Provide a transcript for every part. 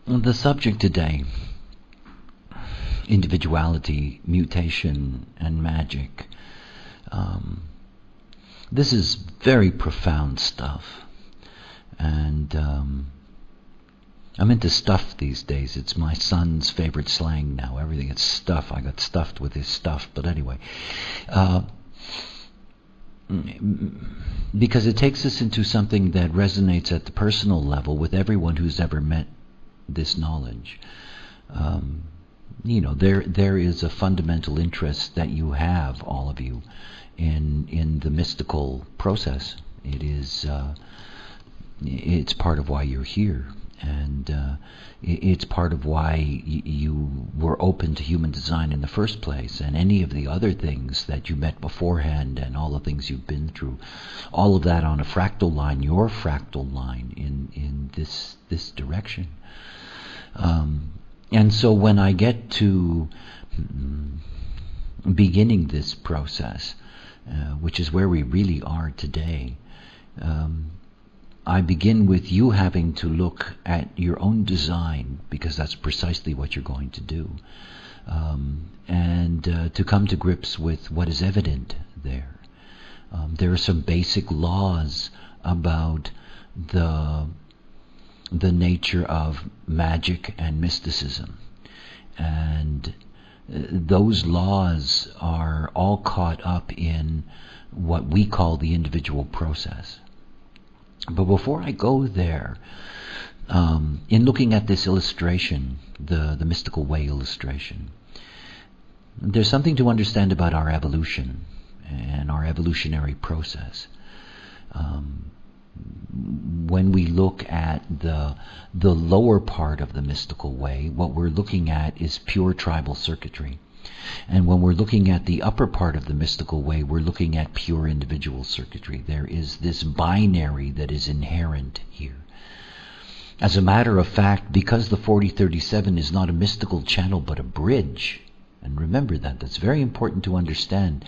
The subject today, individuality, mutation, and magic. This is very profound stuff. And I'm into stuff these days. It's my son's favorite slang now. Everything is stuff. I got stuffed with his stuff. But anyway, because it takes us into something that resonates at the personal level with everyone who's ever met this knowledge. There is a fundamental interest that you have, all of you, in the mystical process. It's part of why you're here, and it's part of why you were open to human design in the first place, and any of the other things that you met beforehand, and all the things you've been through, all of that on a fractal line, your fractal line in this direction. And so when I get to beginning this process, which is where we really are today, I begin with you having to look at your own design, because that's precisely what you're going to do, and to come to grips with what is evident there. There are some basic laws about the nature of magic and mysticism, and those laws are all caught up in what we call the individual process. But before I go there, in looking at this illustration, the mystical way illustration, there's something to understand about our evolution and our evolutionary process. When we look at the lower part of the mystical way, what we're looking at is pure tribal circuitry. And when we're looking at the upper part of the mystical way, we're looking at pure individual circuitry. There is this binary that is inherent here. As a matter of fact, because the 4037 is not a mystical channel but a bridge, and remember that's very important to understand.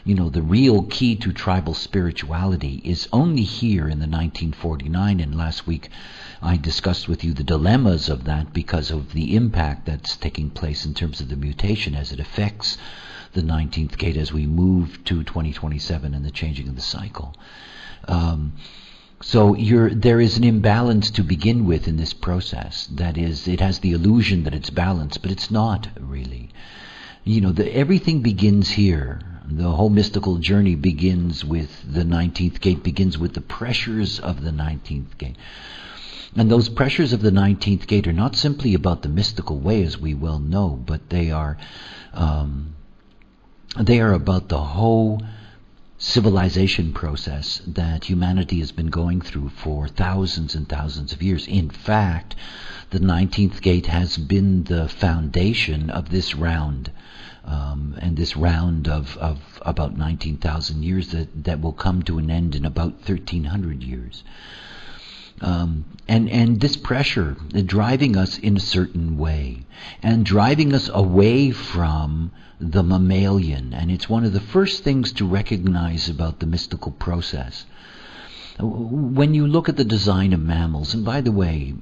The real key to tribal spirituality is only here in the 1949, and last week I discussed with you the dilemmas of that because of the impact that's taking place in terms of the mutation as it affects the 19th gate as we move to 2027 and the changing of the cycle. So there is an imbalance to begin with in this process. That is, it has the illusion that it's balanced, but it's not really. Everything begins here. The whole mystical journey begins with the 19th gate, begins with the pressures of the 19th gate. And those pressures of the 19th gate are not simply about the mystical way, as we well know, but they are about the whole civilization process that humanity has been going through for thousands and thousands of years. In fact, the 19th gate has been the foundation of this round. And this round of about 19,000 years that will come to an end in about 1,300 years. And this pressure driving us in a certain way, and driving us away from the mammalian. And it's one of the first things to recognize about the mystical process. When you look at the design of mammals, and by the way,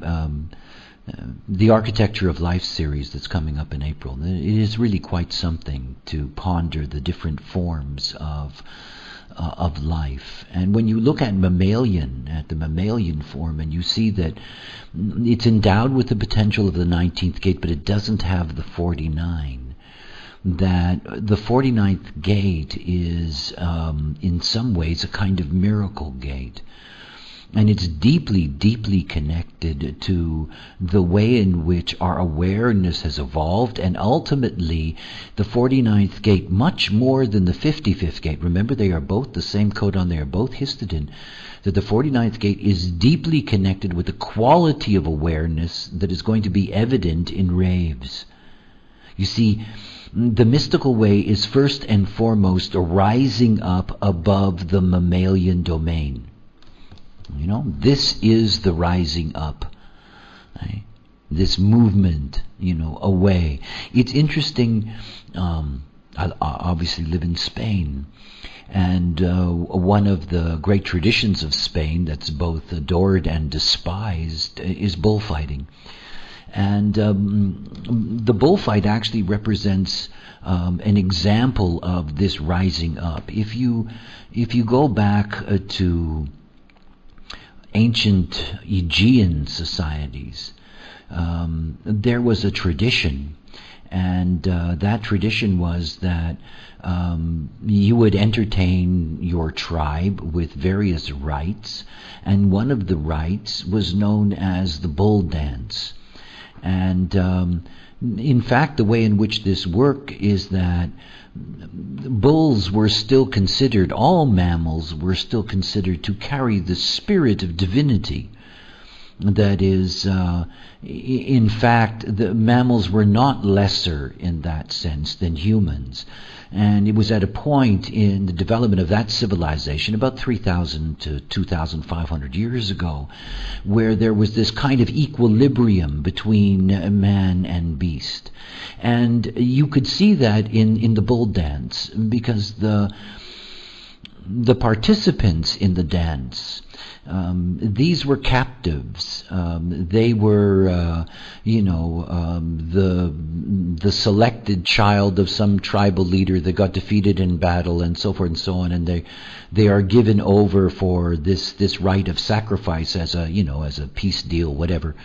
the Architecture of Life series that's coming up in April, it is really quite something to ponder the different forms of life. And when you look at the mammalian form, and you see that it's endowed with the potential of the 19th gate, but it doesn't have the 49. That the 49th gate is in some ways a kind of miracle gate. And it's deeply, deeply connected to the way in which our awareness has evolved, and ultimately the 49th gate, much more than the 55th gate. Remember, they are both the same codon, they are both histidine. That the 49th gate is deeply connected with the quality of awareness that is going to be evident in raves. You see, the mystical way is first and foremost a rising up above the mammalian domain. This is the rising up, right? This movement, away. It's interesting. I obviously live in Spain, and one of the great traditions of Spain that's both adored and despised is bullfighting. And the bullfight actually represents an example of this rising up. If you go back to ancient Aegean societies, there was a tradition, and that tradition was that you would entertain your tribe with various rites, and one of the rites was known as the bull dance. And in fact, the way in which this worked is that bulls were still considered, all mammals were still considered to carry the spirit of divinity. That is, in fact, the mammals were not lesser in that sense than humans. And it was at a point in the development of that civilization, about 3,000 to 2,500 years ago, where there was this kind of equilibrium between man and beast. And you could see that in the bull dance, because the participants in the dance, these were captives. They were, the selected child of some tribal leader that got defeated in battle, and so forth and so on. And they are given over for this rite of sacrifice as a peace deal, whatever.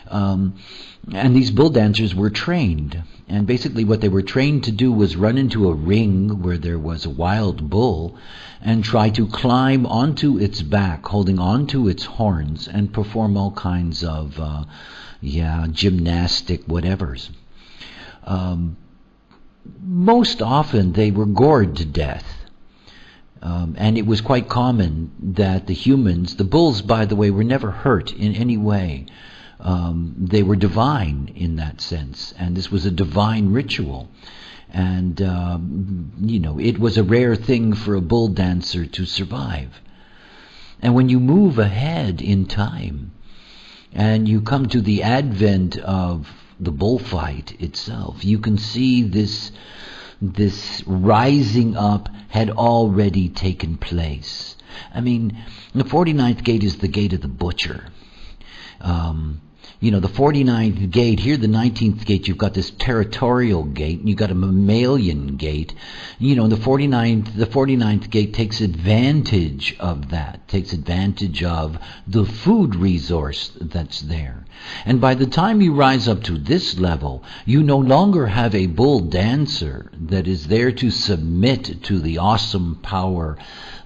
And these bull dancers were trained. And basically what they were trained to do was run into a ring where there was a wild bull and try to climb onto its back, holding onto its horns, and perform all kinds of, gymnastic whatevers. Most often they were gored to death. And it was quite common that the bulls, by the way, were never hurt in any way. They were divine in that sense, and this was a divine ritual. And, it was a rare thing for a bull dancer to survive. And when you move ahead in time, and you come to the advent of the bullfight itself, you can see this rising up had already taken place. I mean, the 49th gate is the gate of the butcher. The 49th gate, here the 19th gate, you've got this territorial gate, and you've got a mammalian gate. The 49th gate takes advantage of that, takes advantage of the food resource that's there. And by the time you rise up to this level, you no longer have a bull dancer that is there to submit to the awesome power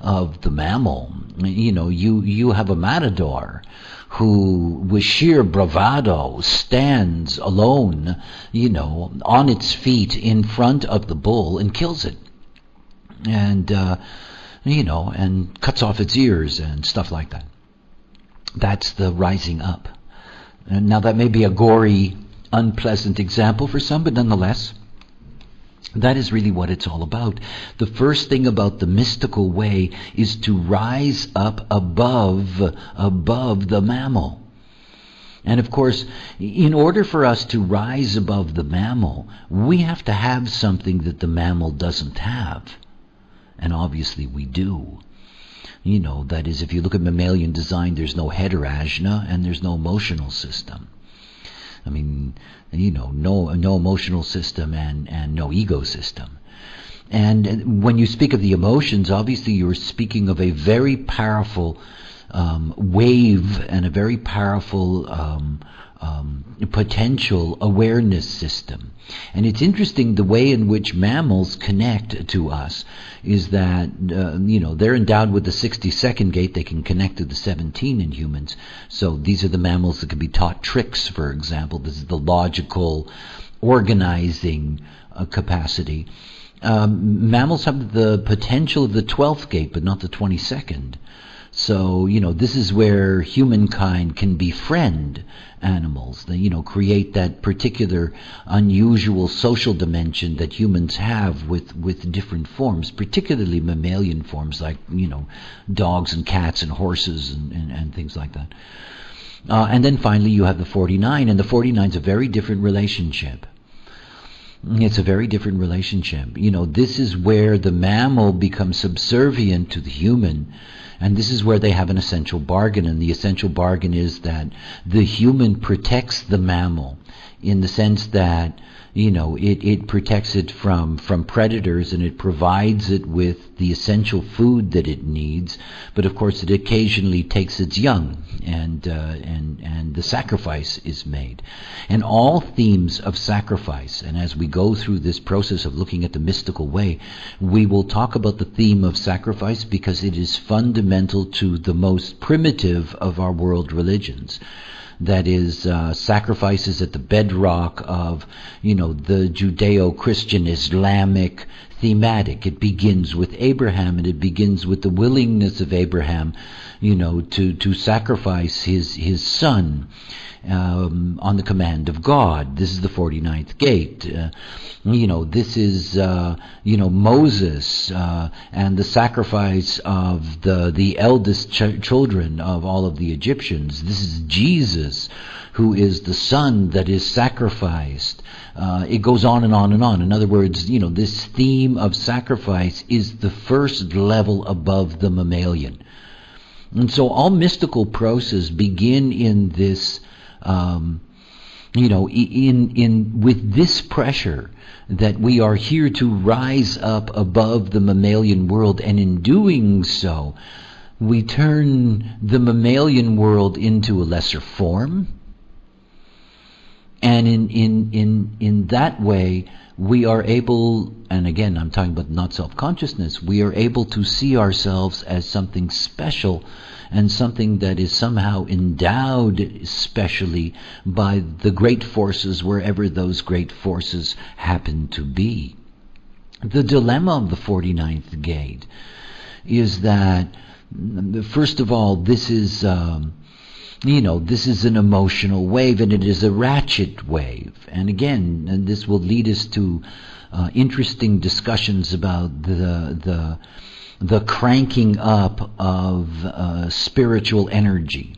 of the mammal. You have a matador who, with sheer bravado, stands alone, on its feet in front of the bull and kills it. And, and cuts off its ears and stuff like that. That's the rising up. And now that may be a gory, unpleasant example for some, but nonetheless, that is really what it's all about. The first thing about the mystical way is to rise up above the mammal. And of course, in order for us to rise above the mammal, we have to have something that the mammal doesn't have. And obviously we do. That is, if you look at mammalian design, there's no heterajna and there's no emotional system. I mean, no emotional system and no ego system. And when you speak of the emotions, obviously you're speaking of a very powerful wave and a very powerful potential awareness system. And it's interesting the way in which mammals connect to us is that, they're endowed with the 62nd gate. They can connect to the 17 in humans. So these are the mammals that can be taught tricks, for example. This is the logical organizing capacity. Mammals have the potential of the 12th gate, but not the 22nd. So, this is where humankind can befriend animals. They, create that particular unusual social dimension that humans have with different forms, particularly mammalian forms like, dogs and cats and horses and things like that. And then finally you have the 49, and the 49 is a very different relationship. It's a very different relationship. This is where the mammal becomes subservient to the human. And this is where they have an essential bargain, and the essential bargain is that the human protects the mammal in the sense that, it protects it from predators, and it provides it with the essential food that it needs. But of course, it occasionally takes its young, and the sacrifice is made. And all themes of sacrifice, and as we go through this process of looking at the mystical way, we will talk about the theme of sacrifice because it is fundamental to the most primitive of our world religions. That is, sacrifice is at the bedrock of, the Judeo-Christian Islamic thematic. It begins with Abraham, and it begins with the willingness of Abraham, to sacrifice his son on the command of God. This is the 49th gate. This is, Moses and the sacrifice of the eldest children of all of the Egyptians. This is Jesus, who is the son that is sacrificed. It goes on and on and on. In other words, this theme of sacrifice is the first level above the mammalian. And so all mystical processes begin in this, with this pressure that we are here to rise up above the mammalian world, and in doing so, we turn the mammalian world into a lesser form. And in that way, we are able, and again, I'm talking about not self-consciousness, we are able to see ourselves as something special and something that is somehow endowed specially by the great forces, wherever those great forces happen to be. The dilemma of the 49th gate is that, first of all, this is this is an emotional wave, and it is a ratchet wave. And again, and this will lead us to interesting discussions about the cranking up of spiritual energy.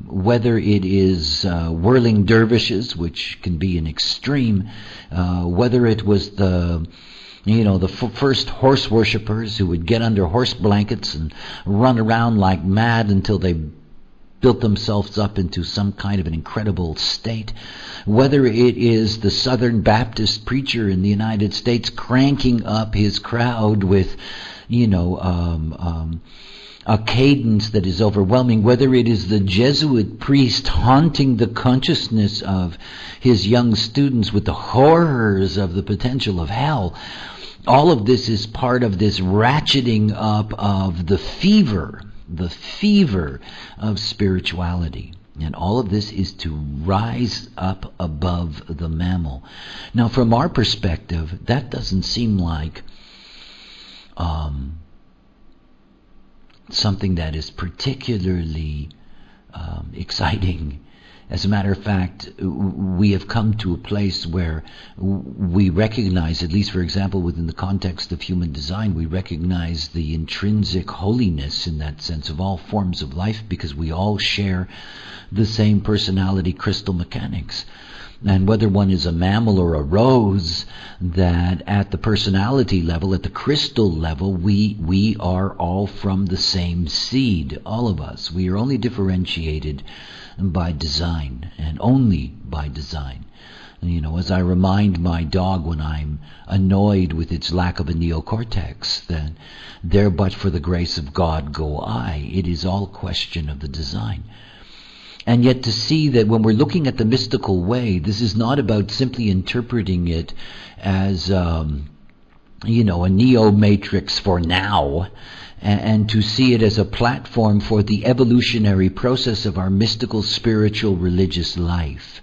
Whether it is whirling dervishes, which can be an extreme, whether it was the first horse worshippers who would get under horse blankets and run around like mad until they built themselves up into some kind of an incredible state, whether it is the Southern Baptist preacher in the United States cranking up his crowd with, a cadence that is overwhelming, whether it is the Jesuit priest haunting the consciousness of his young students with the horrors of the potential of hell. All of this is part of this ratcheting up of the fever of spirituality. And all of this is to rise up above the mammal. Now, from our perspective, that doesn't seem like something that is particularly exciting. As a matter of fact, we have come to a place where we recognize, at least for example within the context of human design, we recognize the intrinsic holiness in that sense of all forms of life, because we all share the same personality crystal mechanics. And whether one is a mammal or a rose, that at the personality level, at the crystal level, we are all from the same seed, all of us. We are only differentiated by design, and only by design. As I remind my dog when I'm annoyed with its lack of a neocortex, that there but for the grace of God go I. It is all question of the design. And yet to see that when we're looking at the mystical way, this is not about simply interpreting it as, a neo-matrix for now, and to see it as a platform for the evolutionary process of our mystical, spiritual, religious life.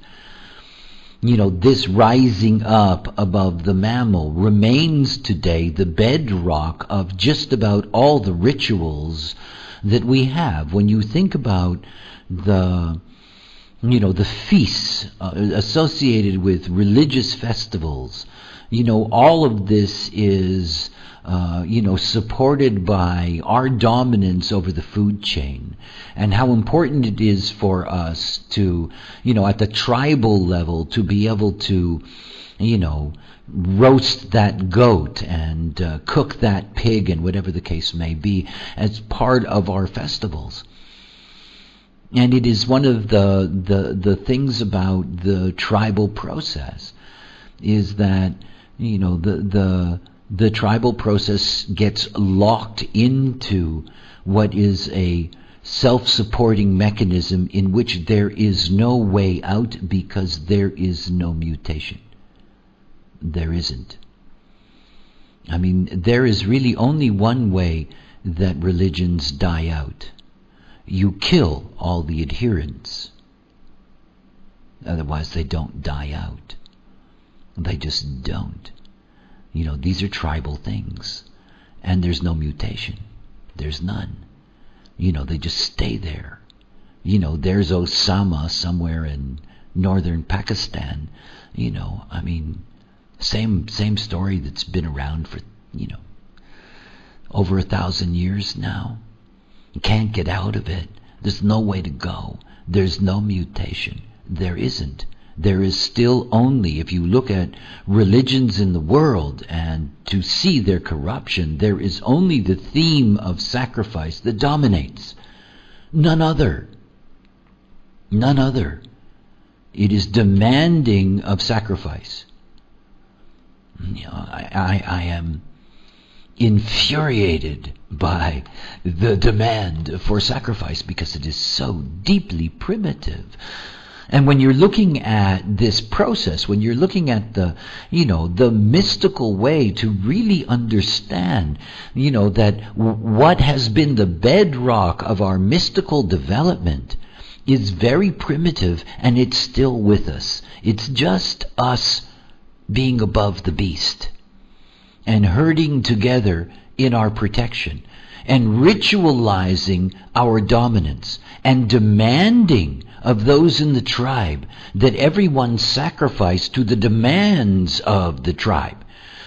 This rising up above the mammal remains today the bedrock of just about all the rituals that we have. When you think about the feasts associated with religious festivals, all of this is supported by our dominance over the food chain, and how important it is for us to, at the tribal level, to be able to, roast that goat and cook that pig, and whatever the case may be, as part of our festivals. And it is one of the things about the tribal process is that, you know, the tribal process gets locked into what is a self-supporting mechanism in which there is no way out because there is no mutation. There isn't. I mean, there is really only one way that religions die out. You kill all the adherents. Otherwise they don't die out. They just don't. You know, these are tribal things. And there's no mutation. There's none. You know, they just stay there. You know, there's Osama somewhere in northern Pakistan. You know, I mean, same story that's been around for, you know, over 1,000 years now. You can't get out of it. There's no way to go. There's no mutation. There isn't. There is still only, if you look at religions in the world and to see their corruption, there is only the theme of sacrifice that dominates. None other. None other. It is demanding of sacrifice. You know, I am infuriated by the demand for sacrifice because it is so deeply primitive. And when you're looking at this process, when you're looking at the, you know, the mystical way to really understand, you know, that what has been the bedrock of our mystical development is very primitive and it's still with us. It's just us being above the beast and herding together in our protection and ritualizing our dominance and demanding of those in the tribe that everyone sacrifice to the demands of the tribe,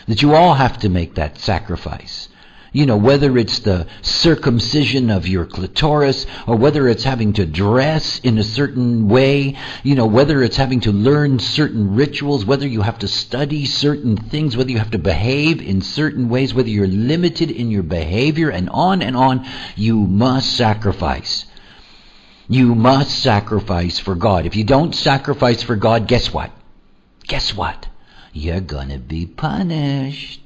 that you all have to make that sacrifice. You know, whether it's the circumcision of your clitoris, or whether it's having to dress in a certain way, you know, whether it's having to learn certain rituals, whether you have to study certain things, whether you have to behave in certain ways, whether you're limited in your behavior, and on, you must sacrifice. You must sacrifice for God. If you don't sacrifice for God, guess what? Guess what? You're gonna be punished.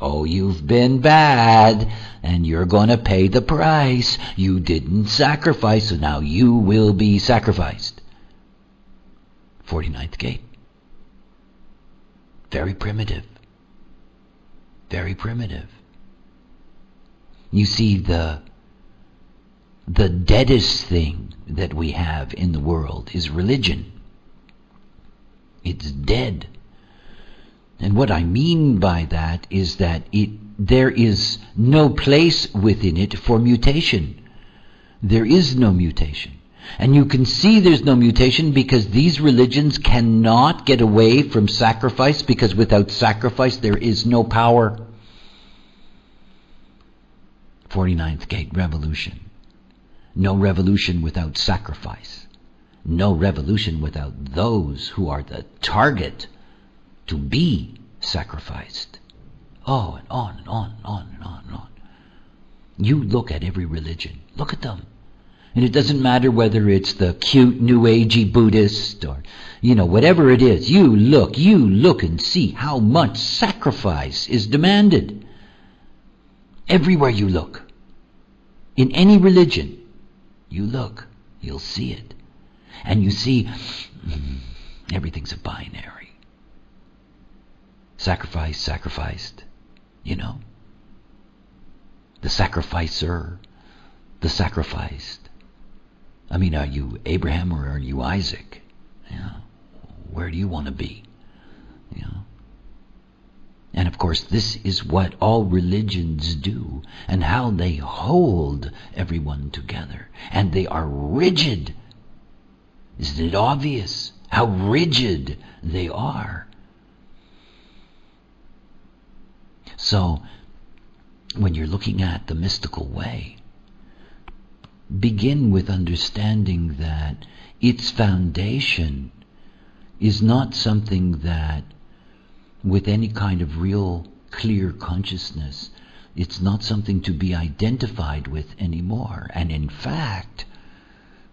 Oh, you've been bad, and you're going to pay the price. You didn't sacrifice, so now you will be sacrificed. 49th gate. Very primitive. Very primitive. You see, the deadest thing that we have in the world is religion. It's dead. And what I mean by that is that there is no place within it for mutation. There is no mutation. And you can see there's no mutation because these religions cannot get away from sacrifice, because without sacrifice there is no power. 49th gate, revolution. No revolution without sacrifice. No revolution without those who are the target to be sacrificed. Oh, and on and on and on and on and on. You look at every religion. Look at them. And it doesn't matter whether it's the cute New Agey Buddhist or, you know, whatever it is. You look and see how much sacrifice is demanded. Everywhere you look. In any religion, you look, you'll see it. And you see, everything's a binary. Sacrifice, sacrificed, you know. The sacrificer, the sacrificed. I mean, are you Abraham or are you Isaac? You know, where do you want to be? You know. And of course, this is what all religions do, and how they hold everyone together. And they are rigid. Isn't it obvious how rigid they are? So, when you're looking at the mystical way, begin with understanding that its foundation is not something that, with any kind of real clear consciousness, it's not something to be identified with anymore. And in fact,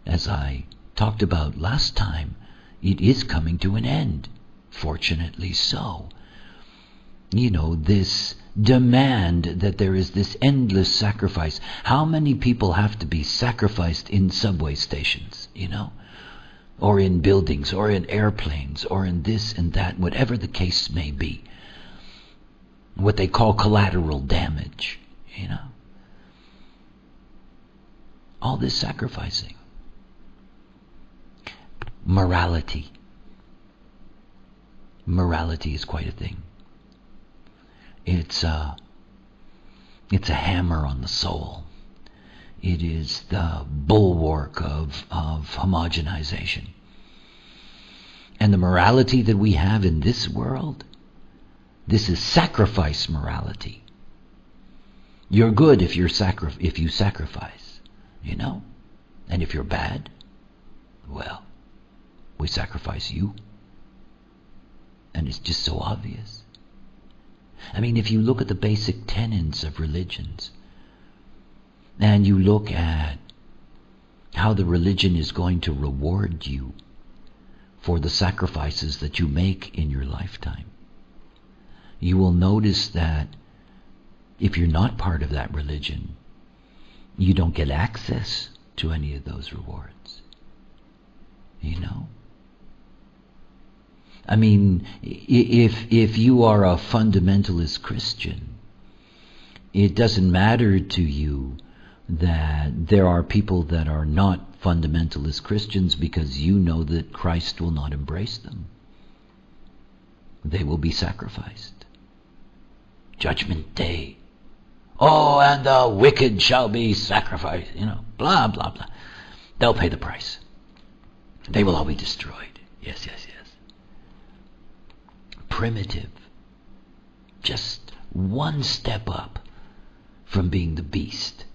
as I talked about last time, it is coming to an end. Fortunately so. This demand that there is this endless sacrifice. How many people have to be sacrificed in subway stations, or in buildings, or in airplanes, or in this and that, whatever the case may be. What they call collateral damage, All this sacrificing. Morality. Morality is quite a thing. It's a hammer on the soul. It is the bulwark of homogenization. And the morality that we have in this world, this is sacrifice morality. You're good if you sacrifice, And if you're bad, well, we sacrifice you. And it's just so obvious. If you look at the basic tenets of religions, and you look at how the religion is going to reward you for the sacrifices that you make in your lifetime, you will notice that if you're not part of that religion, you don't get access to any of those rewards. If you are a fundamentalist Christian, it doesn't matter to you that there are people that are not fundamentalist Christians, because you know that Christ will not embrace them. They will be sacrificed. Judgment Day. Oh, and the wicked shall be sacrificed. Blah, blah, blah. They'll pay the price. They will all be destroyed. Yes. Primitive. Just one step up from being the beast.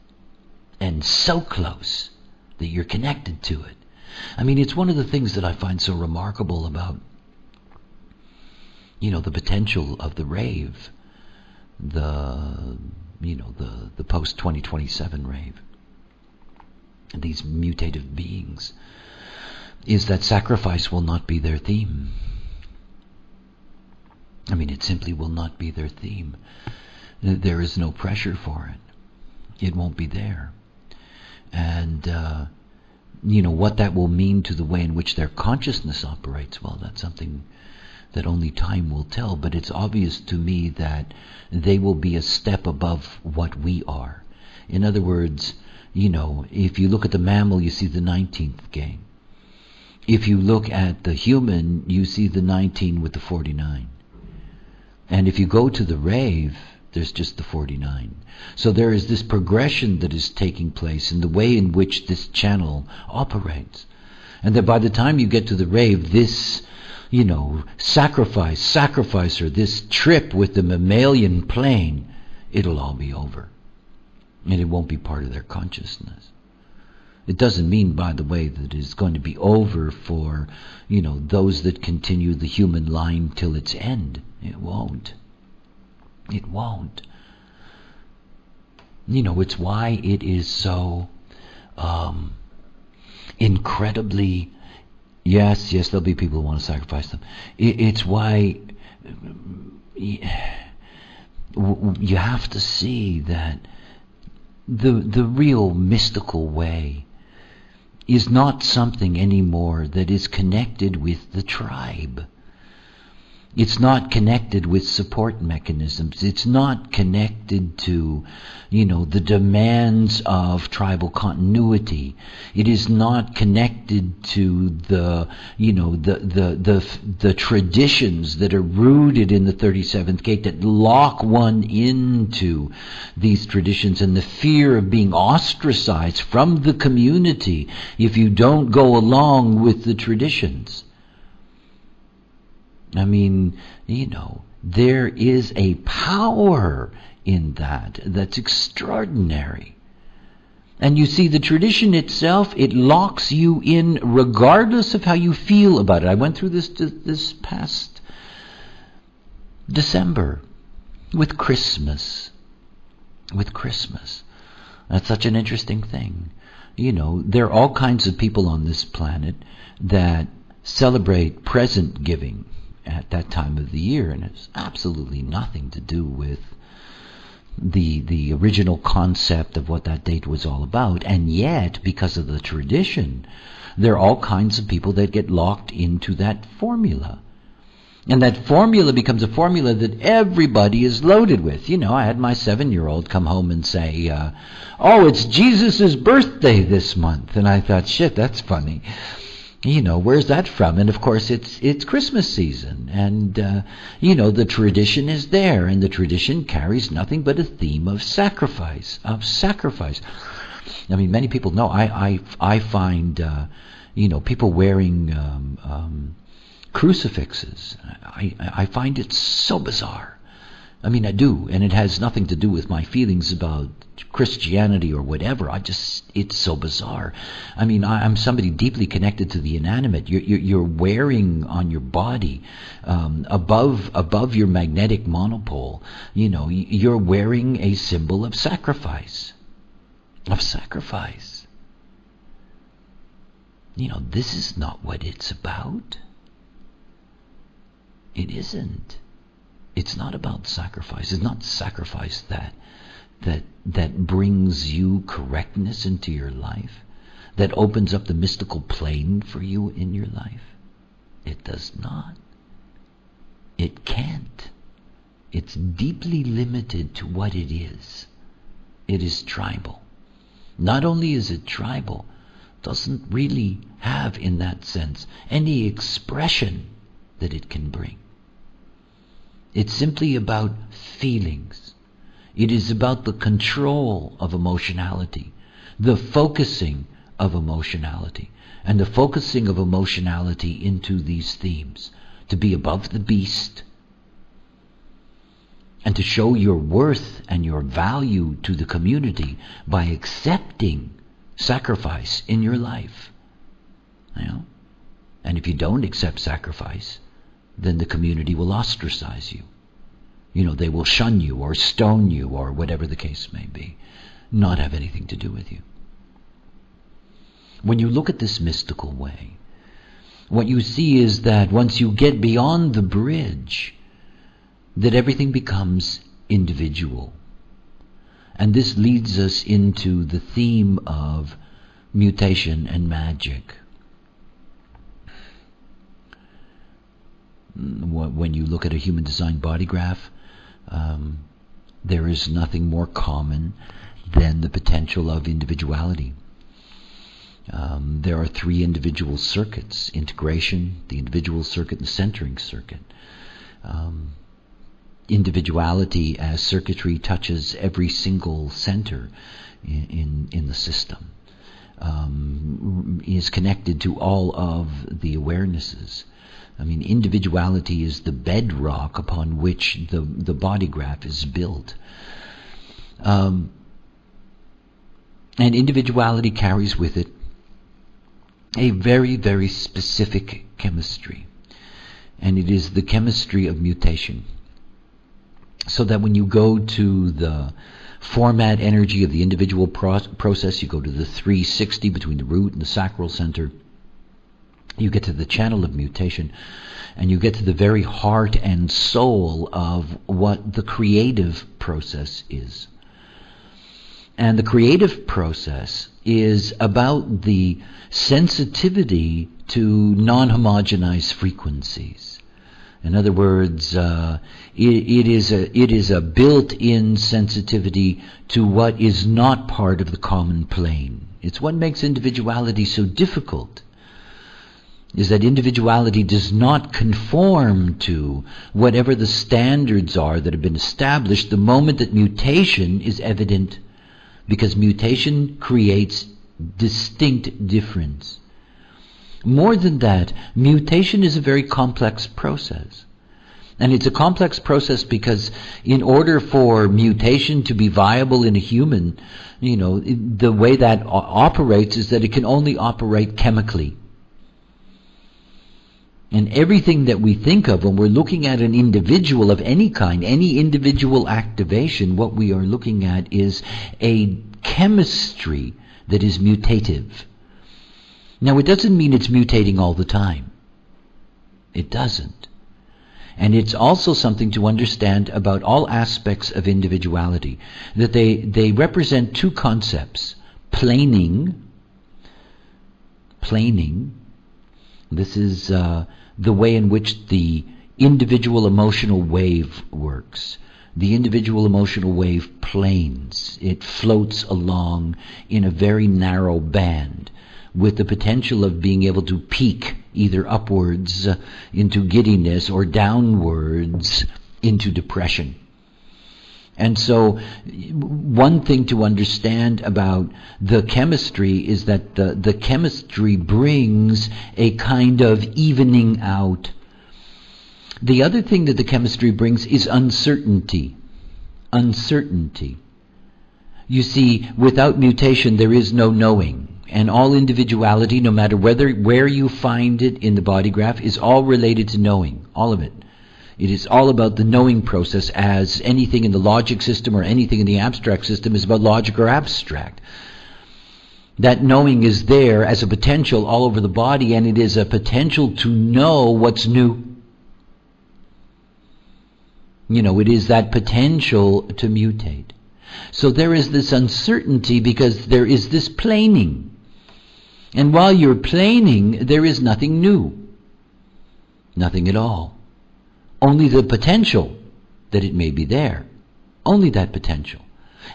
And so close that you're connected to it. It's one of the things that I find so remarkable about, the potential of the Rave, the post-2027 Rave, and these mutative beings, is that sacrifice will not be their theme. It simply will not be their theme. There is no pressure for it. It won't be there. And, what that will mean to the way in which their consciousness operates, well, that's something that only time will tell. But it's obvious to me that they will be a step above what we are. In other words, if you look at the mammal, you see the 19th gang. If you look at the human, you see the 19 with the 49. And if you go to the Rave, there's just the 49. So there is this progression that is taking place in the way in which this channel operates. And that by the time you get to the Rave, this, sacrificer, this trip with the mammalian plane, it'll all be over. And it won't be part of their consciousness. It doesn't mean, by the way, that it's going to be over for, those that continue the human line till its end. It won't. It won't. It's why it is so incredibly... Yes, there'll be people who want to sacrifice them. It's why you have to see that the real mystical way is not something anymore that is connected with the tribe. It's not connected with support mechanisms. It's not connected to, the demands of tribal continuity. It is not connected to the traditions that are rooted in the 37th gate that lock one into these traditions, and the fear of being ostracized from the community if you don't go along with the traditions. There is a power in that that's extraordinary. And you see, the tradition itself, it locks you in regardless of how you feel about it. I went through this past December with Christmas. That's such an interesting thing. There are all kinds of people on this planet that celebrate present giving at that time of the year, and it's absolutely nothing to do with the original concept of what that date was all about. And yet, because of the tradition, there are all kinds of people that get locked into that formula. And that formula becomes a formula that everybody is loaded with. I had my 7-year-old come home and say, oh, it's Jesus' birthday this month. And I thought, shit, that's funny. Where's that from? And of course it's Christmas season, and the tradition is there, and the tradition carries nothing but a theme of sacrifice. I mean, many people know. I find people wearing crucifixes. I find it so bizarre. I mean, I do, and it has nothing to do with my feelings about Christianity or whatever. It's so bizarre. I mean, I'm somebody deeply connected to the inanimate. You're wearing on your body, above your magnetic monopole, you're wearing a symbol of sacrifice. This is not what it's about. It isn't. It's not about sacrifice. It's not sacrifice that brings you correctness into your life, that opens up the mystical plane for you in your life. It does not. It can't. It's deeply limited to what it is. It is tribal. Not only is it tribal, doesn't really have in that sense any expression that it can bring. It's simply about feelings. It is about the control of emotionality, the focusing of emotionality, and the focusing of emotionality into these themes, to be above the beast, and to show your worth and your value to the community by accepting sacrifice in your life. And if you don't accept sacrifice, then the community will ostracize you. They will shun you or stone you or whatever the case may be, not have anything to do with you. When you look at this mystical way, what you see is that once you get beyond the bridge, that everything becomes individual. And this leads us into the theme of mutation and magic. When you look at a human design body graph, there is nothing more common than the potential of individuality. There are 3 individual circuits: integration, the individual circuit, and the centering circuit. Individuality as circuitry touches every single center in the system, is connected to all of the awarenesses. I mean, individuality is the bedrock upon which the body graph is built. And individuality carries with it a very, very specific chemistry. And it is the chemistry of mutation. So that when you go to the format energy of the individual process, you go to the 360 between the root and the sacral center, you get to the channel of mutation, and you get to the very heart and soul of what the creative process is. And the creative process is about the sensitivity to non-homogenized frequencies. In other words, it is a built-in sensitivity to what is not part of the common plane. It's what makes individuality so difficult, is that individuality does not conform to whatever the standards are that have been established the moment that mutation is evident, because mutation creates distinct difference. More than that, mutation is a very complex process. And it's a complex process because in order for mutation to be viable in a human, the way that operates is that it can only operate chemically. And everything that we think of when we're looking at an individual of any kind, any individual activation, what we are looking at is a chemistry that is mutative. Now, it doesn't mean it's mutating all the time. It doesn't. And it's also something to understand about all aspects of individuality, that they represent two concepts. Planing. This is the way in which the individual emotional wave works. The individual emotional wave planes. It floats along in a very narrow band, with the potential of being able to peak either upwards into giddiness or downwards into depression. And so one thing to understand about the chemistry is that the chemistry brings a kind of evening out. The other thing that the chemistry brings is uncertainty. Uncertainty. You see, without mutation there is no knowing. And all individuality, no matter where you find it in the body graph, is all related to knowing. All of it. It is all about the knowing process, as anything in the logic system or anything in the abstract system is about logic or abstract. That knowing is there as a potential all over the body, and it is a potential to know what's new. It is that potential to mutate. So there is this uncertainty because there is this planing. And while you're planing, there is nothing new. Nothing at all. Only the potential that it may be there. Only that potential.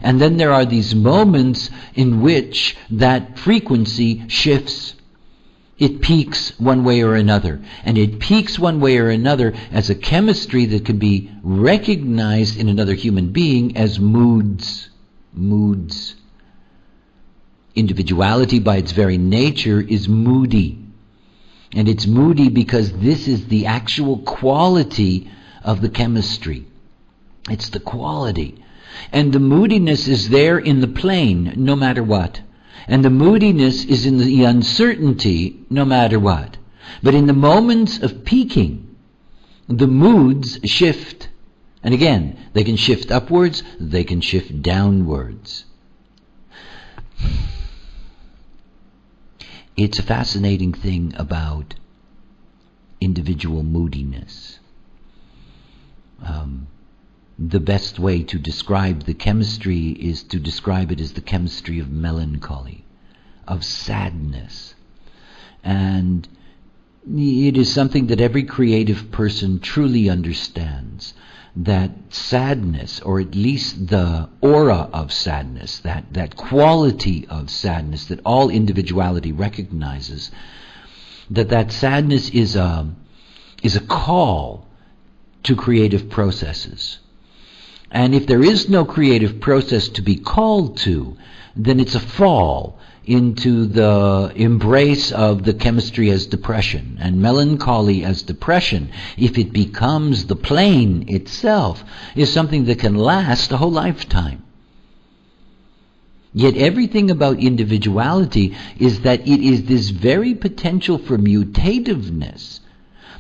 And then there are these moments in which that frequency shifts. It peaks one way or another. And it peaks one way or another as a chemistry that can be recognized in another human being as moods. Moods. Individuality by its very nature is moody. And it's moody because this is the actual quality of the chemistry. It's the quality. And the moodiness is there in the plane, no matter what. And the moodiness is in the uncertainty, no matter what. But in the moments of peaking, the moods shift. And again, they can shift upwards, they can shift downwards. It's a fascinating thing about individual moodiness. The best way to describe the chemistry is to describe it as the chemistry of melancholy, of sadness. And it is something that every creative person truly understands, that sadness, or at least the aura of sadness, that quality of sadness that all individuality recognizes, that sadness is a call to creative processes. And if there is no creative process to be called to, then it's a fall into the embrace of the chemistry as depression. And melancholy as depression, if it becomes the plane itself, is something that can last a whole lifetime. Yet everything about individuality is that it is this very potential for mutativeness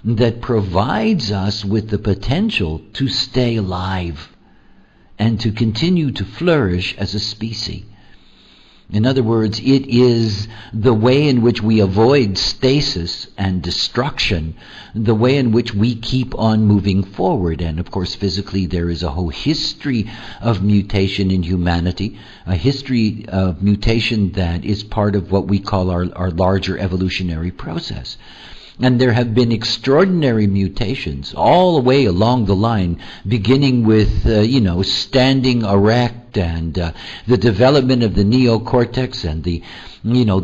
that provides us with the potential to stay alive and to continue to flourish as a species. In other words, it is the way in which we avoid stasis and destruction, the way in which we keep on moving forward. And of course, physically, there is a whole history of mutation in humanity, a history of mutation that is part of what we call our larger evolutionary process. And there have been extraordinary mutations all the way along the line, beginning with, standing erect and the development of the neocortex and the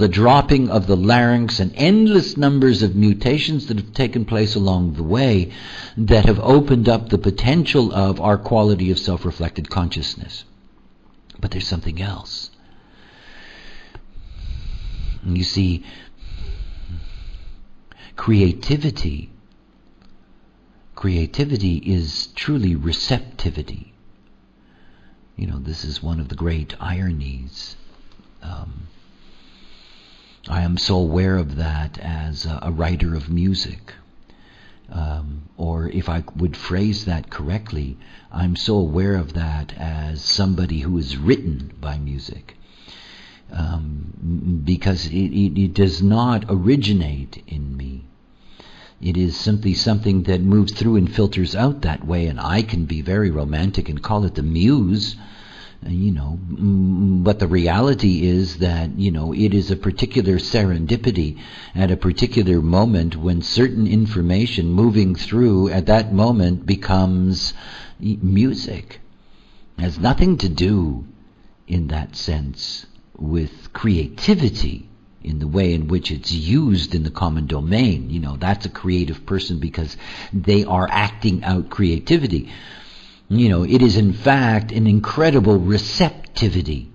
dropping of the larynx, and endless numbers of mutations that have taken place along the way that have opened up the potential of our quality of self-reflected consciousness. But there's something else. You see, Creativity is truly receptivity. This is one of the great ironies. I am so aware of that as a writer of music. Or if I would phrase that correctly, I'm so aware of that as somebody who is written by music. because it does not originate in me. It is simply something that moves through and filters out that way, and I can be very romantic and call it the muse, but the reality is that, it is a particular serendipity at a particular moment when certain information moving through at that moment becomes music. It has nothing to do, in that sense, with creativity in the way in which it's used in the common domain. That's a creative person because they are acting out creativity. It is in fact an incredible receptivity.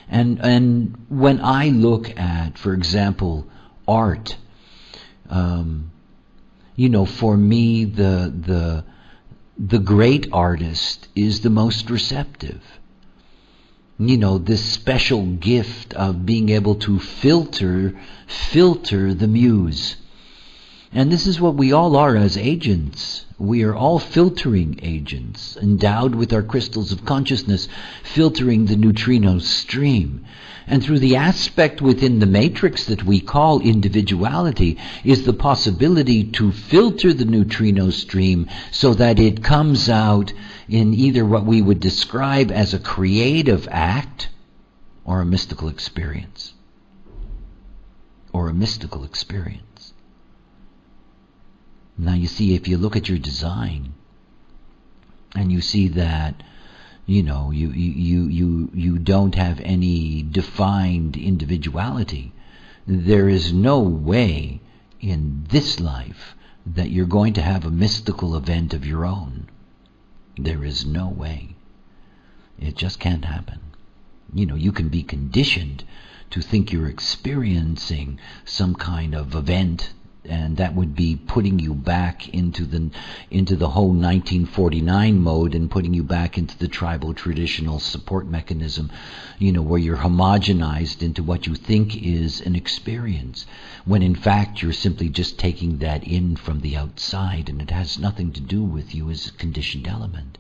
And when I look at, for example, art, for me the great artist is the most receptive. This special gift of being able to filter the muse. And this is what we all are as agents. We are all filtering agents, endowed with our crystals of consciousness, filtering the neutrino stream. And through the aspect within the matrix that we call individuality is the possibility to filter the neutrino stream so that it comes out in either what we would describe as a creative act or a mystical experience. Now you see, if you look at your design and you see that you don't have any defined individuality, there is no way in this life that you're going to have a mystical event of your own. There is no way. It just can't happen. You can be conditioned to think you're experiencing some kind of event, and that would be putting you back into the whole 1949 mode and putting you back into the tribal traditional support mechanism, where you're homogenized into what you think is an experience, when in fact you're simply just taking that in from the outside, and it has nothing to do with you as a conditioned element.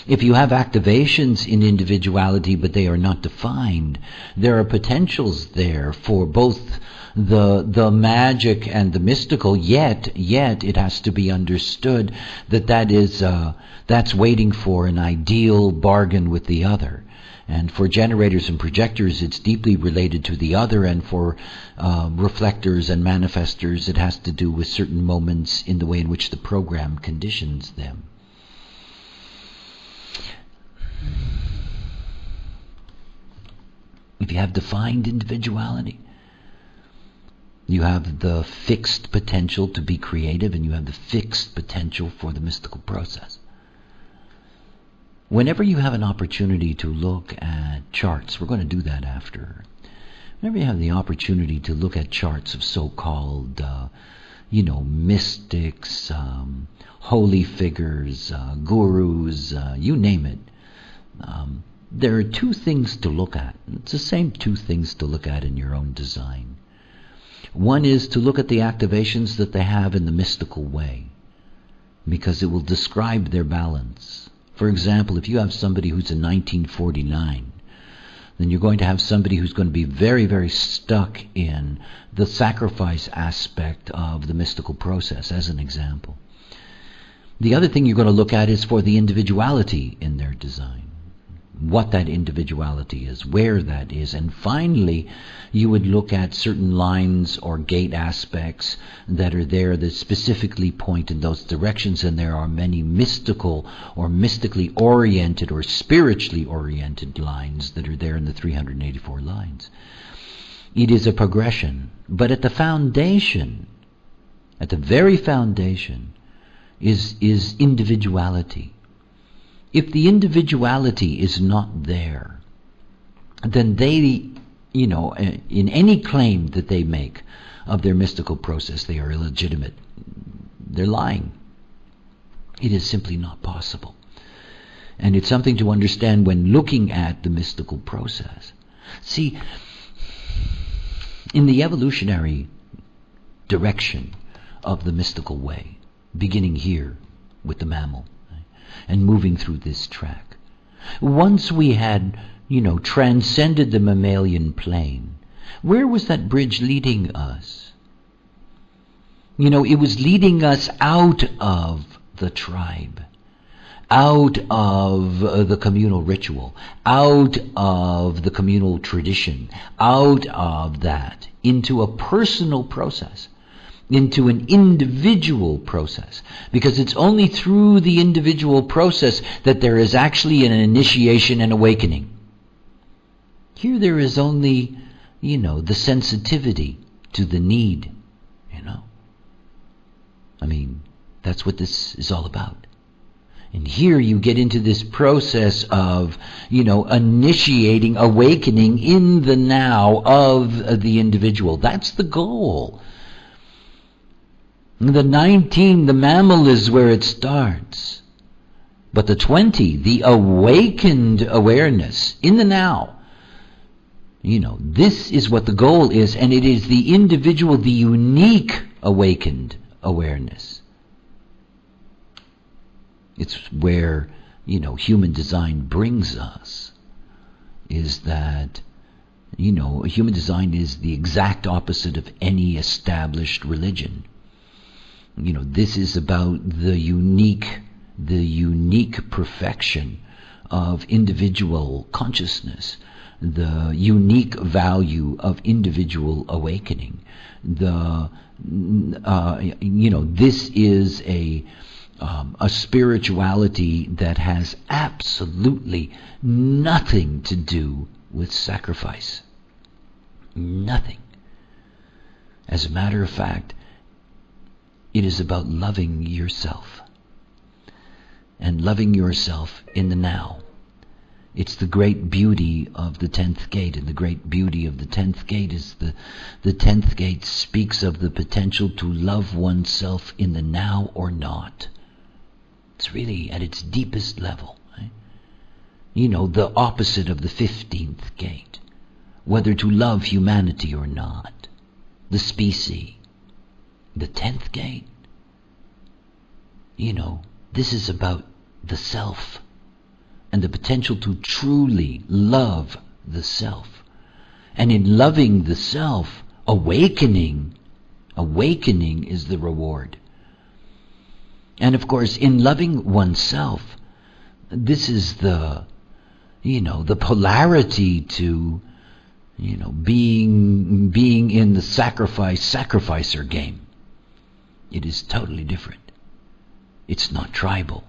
If you have activations in individuality but they are not defined, there are potentials there for both the magic and the mystical, yet it has to be understood that's waiting for an ideal bargain with the other. And for generators and projectors, it's deeply related to the other, and for reflectors and manifestors, it has to do with certain moments in the way in which the program conditions them. If you have defined individuality, you have the fixed potential to be creative, and you have the fixed potential for the mystical process. Whenever you have an opportunity to look at charts, we're going to do that after. Whenever you have the opportunity to look at charts of so-called, mystics, holy figures, gurus, you name it, there are two things to look at. It's the same two things to look at in your own design. One is to look at the activations that they have in the mystical way, because it will describe their balance. For example, if you have somebody who's in 1949, then you're going to have somebody who's going to be very, very stuck in the sacrifice aspect of the mystical process, as an example. The other thing you're going to look at is for the individuality in their design. What that individuality is, where that is, and finally you would look at certain lines or gate aspects that are there that specifically point in those directions, and there are many mystical or mystically oriented or spiritually oriented lines that are there in the 384 lines. It is a progression, but at the foundation, at the very foundation, is individuality. If the individuality is not there, then they, in any claim that they make of their mystical process, they are illegitimate. They're lying. It is simply not possible. And it's something to understand when looking at the mystical process. See, in the evolutionary direction of the mystical way, beginning here with the mammal, and moving through this track, once we had transcended the mammalian plane, where was that bridge leading us? It was leading us out of the tribe, out of the communal ritual, out of the communal tradition, out of that, into a personal process, into an individual process. Because it's only through the individual process that there is actually an initiation and awakening. Here there is only, the sensitivity to the need, that's what this is all about. And here you get into this process of, initiating, awakening in the now of the individual. That's the goal. The 19, the mammal, is where it starts. But the 20, the awakened awareness in the now, this is what the goal is, and it is the individual, the unique awakened awareness. It's where, human design brings us, is that, human design is the exact opposite of any established religion. This is about the unique perfection of individual consciousness, the unique value of individual awakening. This is a spirituality that has absolutely nothing to do with sacrifice. Nothing. As a matter of fact, it is about loving yourself. And loving yourself in the now. It's the great beauty of the 10th gate, and the great beauty of the 10th gate is the 10th gate speaks of the potential to love oneself in the now or not. It's really at its deepest level. Right? The opposite of the 15th gate. Whether to love humanity or not. The species. The 10th gate. This is about the self. And the potential to truly love the self. And in loving the self, awakening is the reward. And of course, in loving oneself, this is the polarity to, being in the sacrificer game. It is totally different. It's not tribal.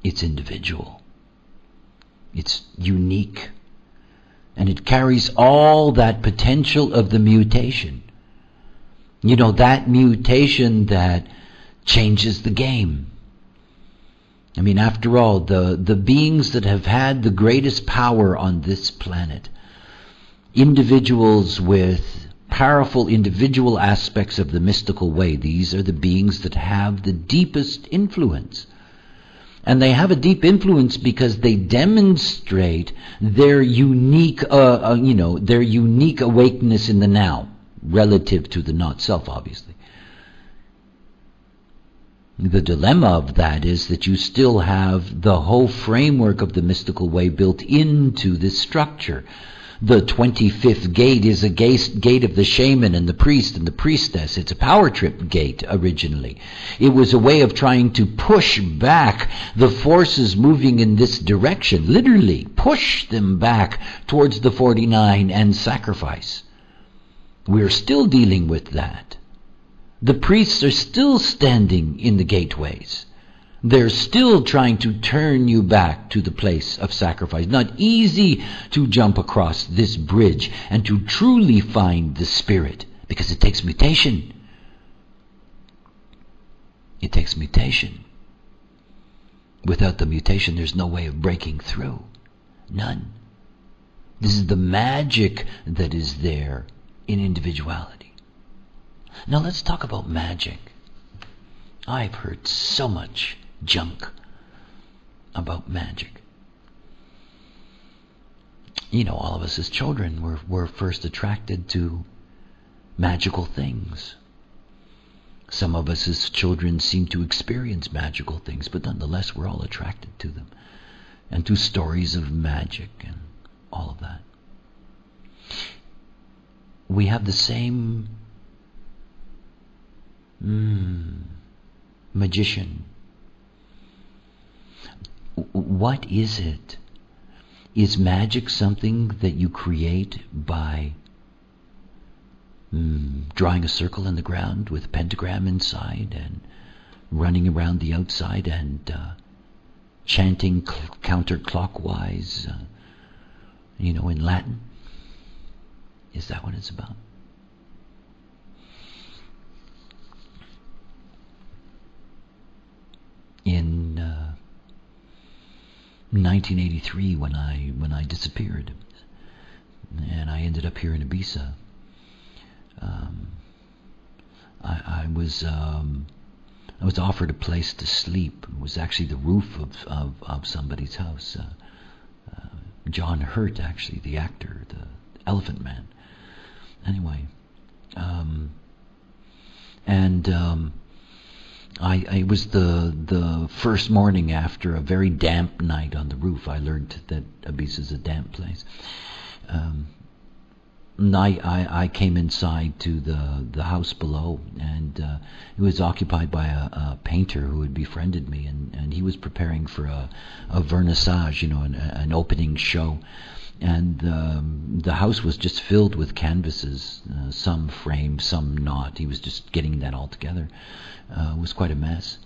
It's individual. It's unique. And it carries all that potential of the mutation. That mutation that changes the game. After all, the beings that have had the greatest power on this planet, individuals with powerful individual aspects of the mystical way, these are the beings that have the deepest influence. And they have a deep influence because they demonstrate their unique, their unique awakeness in the now, relative to the not self, obviously. The dilemma of that is that you still have the whole framework of the mystical way built into this structure. The 25th gate is a gate of the shaman and the priest and the priestess. It's a power trip gate originally. It was a way of trying to push back the forces moving in this direction, literally push them back towards the 49 and sacrifice. We're still dealing with that. The priests are still standing in the gateways. They're still trying to turn you back to the place of sacrifice. Not easy to jump across this bridge and to truly find the spirit, because it takes mutation. It takes mutation. Without the mutation, there's no way of breaking through. None. This is the magic that is there in individuality. Now let's talk about magic. I've heard so much junk about magic. All of us as children were first attracted to magical things. Some of us as children seem to experience magical things, but nonetheless we're all attracted to them and to stories of magic. And all of that. We have the same magician. What is it? Is magic something that you create by drawing a circle in the ground with a pentagram inside and running around the outside and chanting counterclockwise, in Latin? Is that what it's about? In 1983, when I disappeared, and I ended up here in Ibiza, I was offered a place to sleep. It was actually the roof of somebody's house. John Hurt, actually, the actor, the Elephant Man. Anyway, it was the first morning after a very damp night on the roof. I learned that Ibiza is a damp place. And I came inside to the house below, and it was occupied by a painter who had befriended me, and he was preparing for a vernissage, an opening show. And the house was just filled with canvases, some framed, some not. He was just getting that all together. It was quite a mess.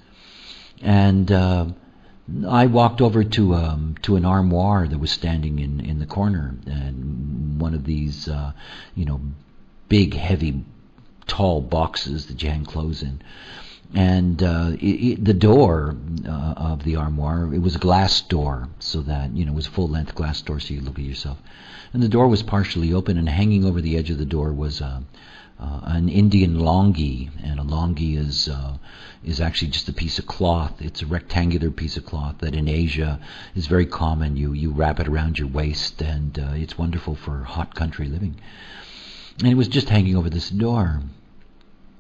And I walked over to an armoire that was standing in the corner, and one of these, big, heavy, tall boxes that you hang clothes in. And the door of the armoire, it was a glass door, so that, it was a full-length glass door, so you look at yourself. And the door was partially open, and hanging over the edge of the door was an Indian longi, and a longi is actually just a piece of cloth. It's a rectangular piece of cloth that in Asia is very common. You wrap it around your waist, and it's wonderful for hot country living. And it was just hanging over this door.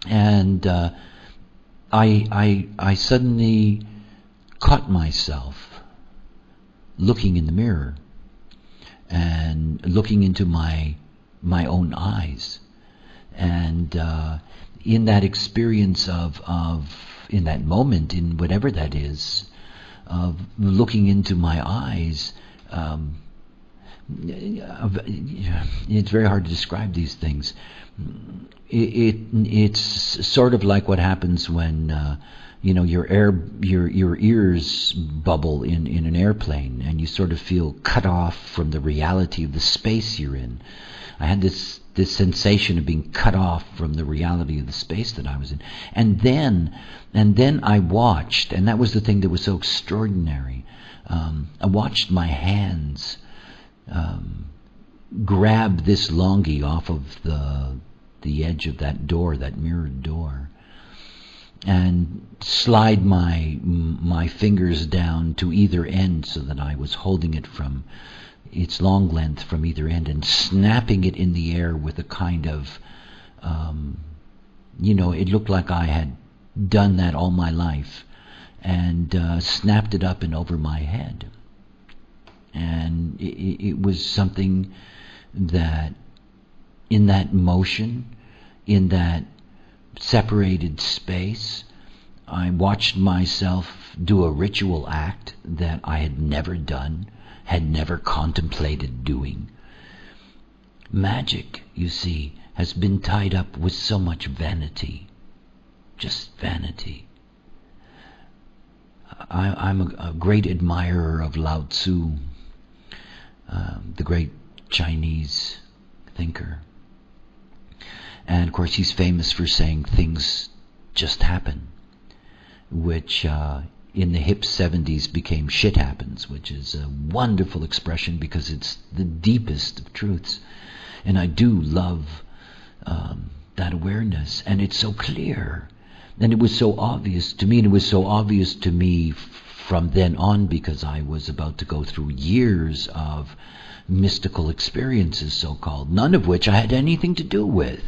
And I suddenly caught myself looking in the mirror and looking into my own eyes. And in that experience of in that moment, in whatever that is, of looking into my eyes, it's very hard to describe these things. It's sort of like what happens when your ears bubble in an airplane, and you sort of feel cut off from the reality of the space you're in. I had this sensation of being cut off from the reality of the space that I was in. And then I watched, and that was the thing that was so extraordinary. I watched my hands grab this longi off of the edge of that door, that mirrored door, and slide my fingers down to either end so that I was holding it from its long length from either end and snapping it in the air with a kind of, it looked like I had done that all my life, and snapped it up and over my head. And it was something that, in that motion, in that separated space, I watched myself do a ritual act that I had never done, had never contemplated doing. Magic, you see, has been tied up with so much vanity. Just vanity. I'm a great admirer of Lao Tzu, the great Chinese thinker. And of course he's famous for saying things just happen, which in the hip 70s became shit happens, which is a wonderful expression because it's the deepest of truths. And I do love that awareness, and it's so clear. And it was so obvious to me, and it was so obvious to me from then on, because I was about to go through years of mystical experiences, so-called, none of which I had anything to do with.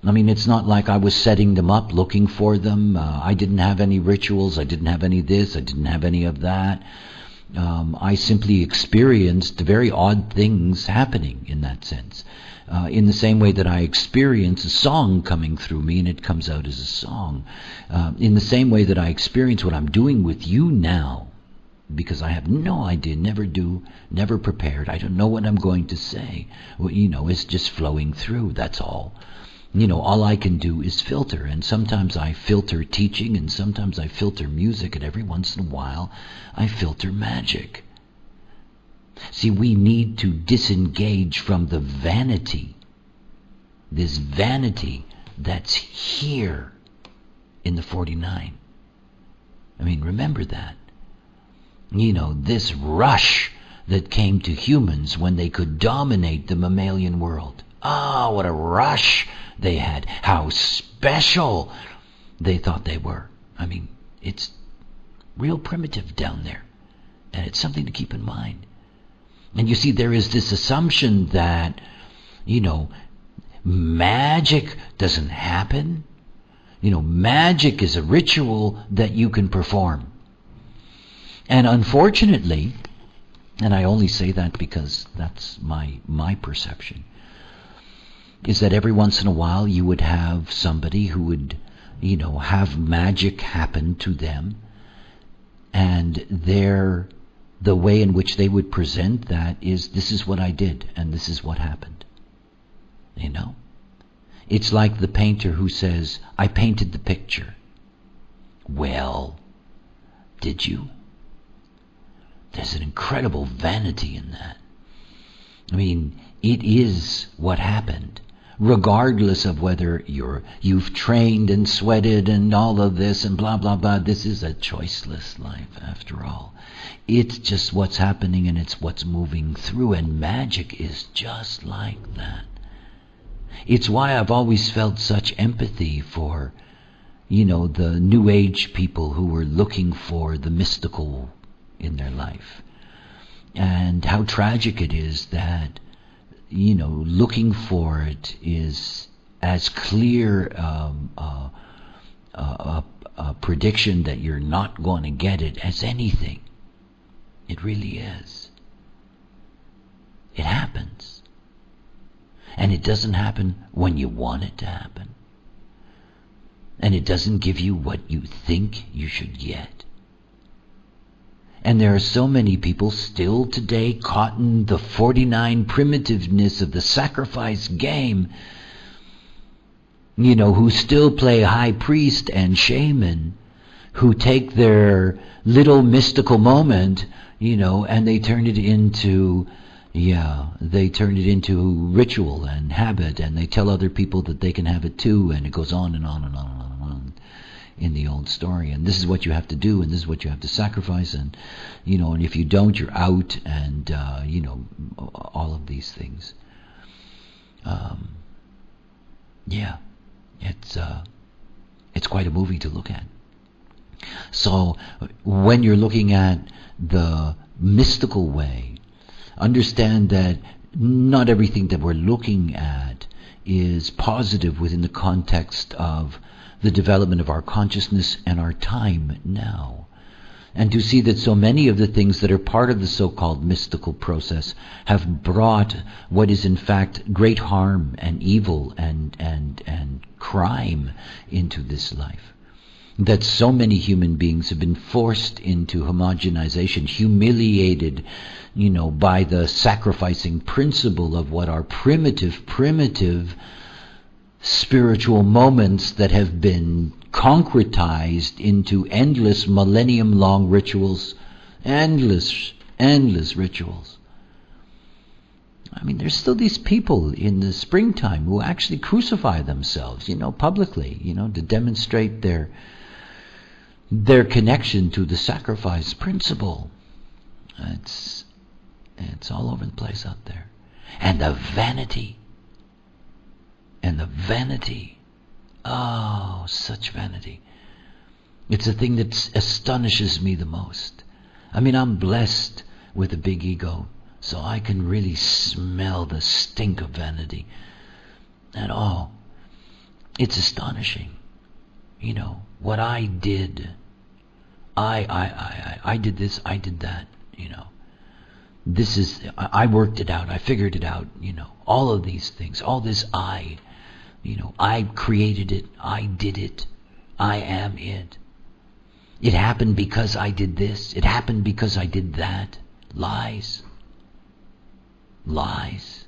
I mean, it's not like I was setting them up, looking for them. I didn't have any rituals. I didn't have any of this. I didn't have any of that. I simply experienced very odd things happening in that sense. In the same way that I experience a song coming through me and it comes out as a song. In the same way that I experience what I'm doing with you now, because I have no idea, never prepared. I don't know what I'm going to say. Well, it's just flowing through, that's all. All I can do is filter, and sometimes I filter teaching, and sometimes I filter music, and every once in a while I filter magic. See, we need to disengage from the vanity, this vanity that's here in the 49. Remember that. This rush that came to humans when they could dominate the mammalian world. What a rush they had. How special they thought they were. It's real primitive down there. And it's something to keep in mind. And you see, there is this assumption that, magic doesn't happen. Magic is a ritual that you can perform. And unfortunately, and I only say that because that's my perception, is that every once in a while you would have somebody who would, have magic happen to them, and the way in which they would present that is, this is what I did, and this is what happened. It's like the painter who says, I painted the picture. Well, did you? There's an incredible vanity in that. It is what happened, regardless of whether you've trained and sweated and all of this and blah, blah, blah. This is a choiceless life, after all. It's just what's happening, and it's what's moving through, and magic is just like that. It's why I've always felt such empathy for, the New Age people who were looking for the mystical in their life. And how tragic it is that, looking for it is as clear a prediction that you're not going to get it as anything. It really is. It happens. And it doesn't happen when you want it to happen. And it doesn't give you what you think you should get. And there are so many people still today caught in the 49 primitiveness of the sacrifice game, who still play high priest and shaman, who take their little mystical moment, and they turn it into ritual and habit, and they tell other people that they can have it too, and it goes on and on and on and on and on in the old story. And this is what you have to do, and this is what you have to sacrifice, and and if you don't, you're out, and all of these things. It's quite a movie to look at. So when you're looking at the mystical way, understand that not everything that we're looking at is positive within the context of the development of our consciousness and our time now. And to see that so many of the things that are part of the so-called mystical process have brought what is in fact great harm and evil and crime into this life. That so many human beings have been forced into homogenization, humiliated, by the sacrificing principle of what are primitive spiritual moments that have been concretized into endless millennium-long rituals, endless rituals. There's still these people in the springtime who actually crucify themselves, publicly, to demonstrate their connection to the sacrifice principle. It's all over the place out there. And the vanity. Oh, such vanity. It's the thing that astonishes me the most. I'm blessed with a big ego, so I can really smell the stink of vanity. And it's astonishing. What I did. I did this, I did that. This is, I worked it out, I figured it out, all of these things, all this I created it, I did it, I am it. It happened because I did this, it happened because I did that. Lies. Lies.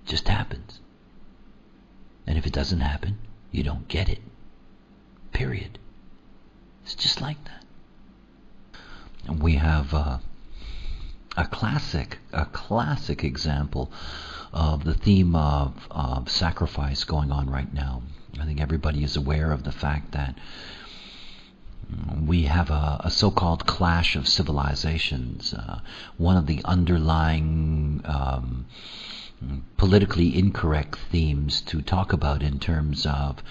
Just happens. And if it doesn't happen, you don't get it. Period. It's just like that. And we have a classic example of the theme of sacrifice going on right now. I think everybody is aware of the fact that we have a so-called clash of civilizations. One of the underlying politically incorrect themes to talk about in terms of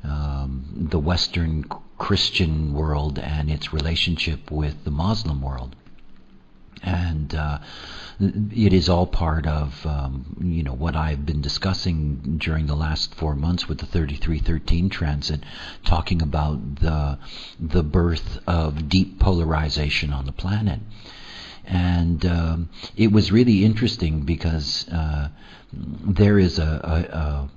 the Western Christian world and its relationship with the Muslim world. And it is all part of what I've been discussing during the last 4 months with the 3313 transit, talking about the birth of deep polarization on the planet. And it was really interesting because there is a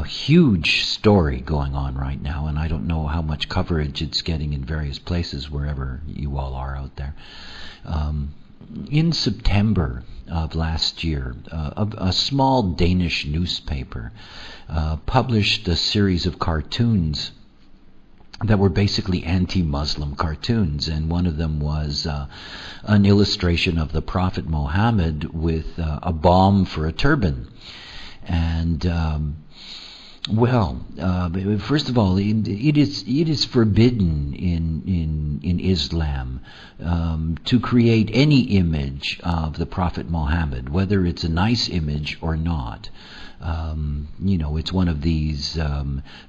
huge story going on right now, and I don't know how much coverage it's getting in various places wherever you all are out there. In September of last year, a small Danish newspaper published a series of cartoons that were basically anti-Muslim cartoons, and one of them was an illustration of the Prophet Muhammad with a bomb for a turban. And first of all, it is forbidden in Islam to create any image of the Prophet Muhammad, whether it's a nice image or not. It's one of these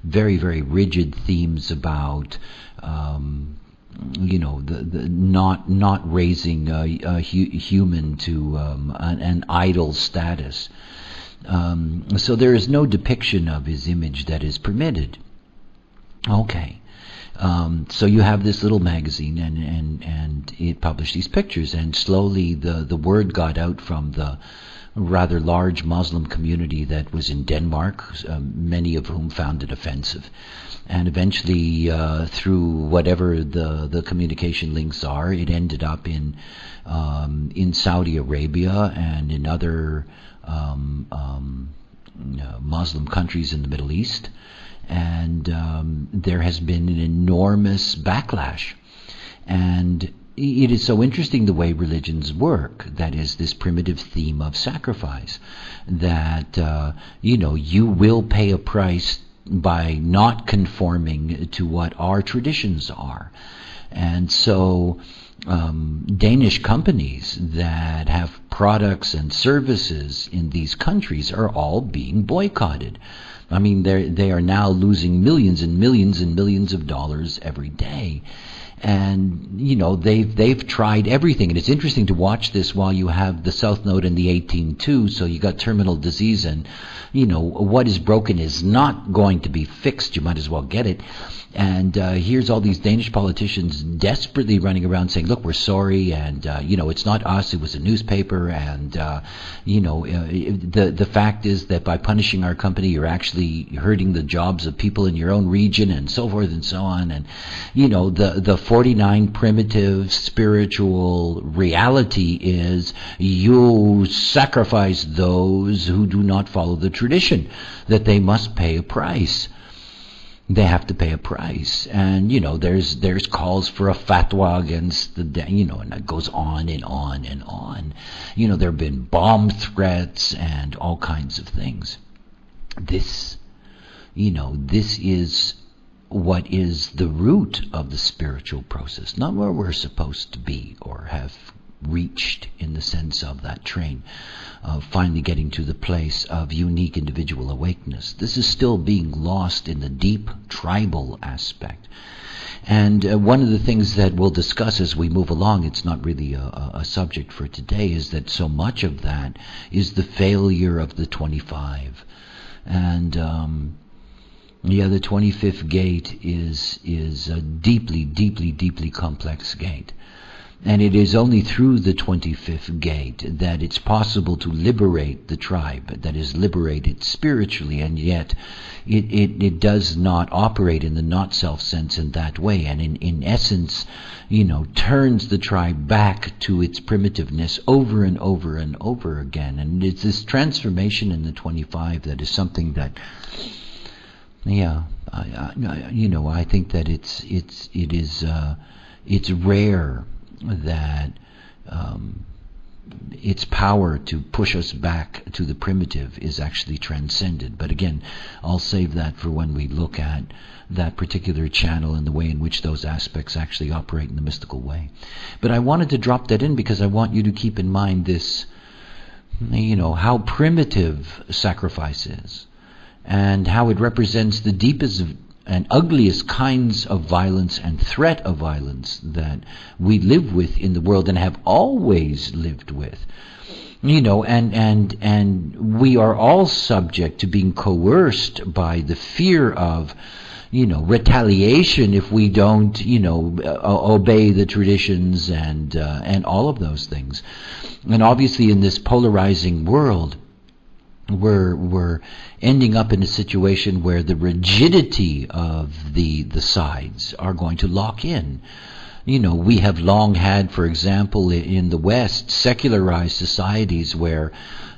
very, very rigid themes about the not raising a human to an idol status. So there is no depiction of his image that is permitted. Okay. So you have this little magazine, and it published these pictures, and slowly the word got out from the rather large Muslim community that was in Denmark, many of whom found it offensive. And eventually, through whatever the communication links are, it ended up in Saudi Arabia and in other Muslim countries in the Middle East. And there has been an enormous backlash. And it is so interesting the way religions work, that is this primitive theme of sacrifice, that you will pay a price by not conforming to what our traditions are. And so Danish companies that have products and services in these countries are all being boycotted. I mean, they are now losing millions and millions and millions of dollars every day. And they've tried everything, and it's interesting to watch this while you have the South Node and the 18.2. So you got terminal disease, and what is broken is not going to be fixed. You might as well get it. And here's all these Danish politicians desperately running around saying, "Look, we're sorry, and it's not us. It was a newspaper, and the fact is that by punishing our company, you're actually hurting the jobs of people in your own region, and so forth and so on." And the 49 primitive spiritual reality is you sacrifice those who do not follow the tradition, that they must pay a price. They have to pay a price. And there's calls for a fatwa against and it goes on and on and on. There have been bomb threats and all kinds of things. This is what is the root of the spiritual process, not where we're supposed to be or have reached in the sense of that train of finally getting to the place of unique individual awakeness. This is still being lost in the deep tribal aspect. And one of the things that we'll discuss as we move along, it's not really a subject for today, is that so much of that is the failure of the 25. And the 25th gate is a deeply, deeply, deeply complex gate. And it is only through the 25th gate that it's possible to liberate the tribe, that is liberated spiritually, and yet it does not operate in the not-self sense in that way, and in essence, turns the tribe back to its primitiveness over and over and over again. And it's this transformation in the 25 that is something that, I think that it's rare that its power to push us back to the primitive is actually transcended. But again, I'll save that for when we look at that particular channel and the way in which those aspects actually operate in the mystical way. But I wanted to drop that in because I want you to keep in mind this, how primitive sacrifice is, and how it represents the deepest and ugliest kinds of violence and threat of violence that we live with in the world and have always lived with. And we are all subject to being coerced by the fear of, retaliation if we don't, obey the traditions and all of those things. And obviously in this polarizing world, we're ending up in a situation where the rigidity of the sides are going to lock in. We have long had, for example, in the West, secularized societies where,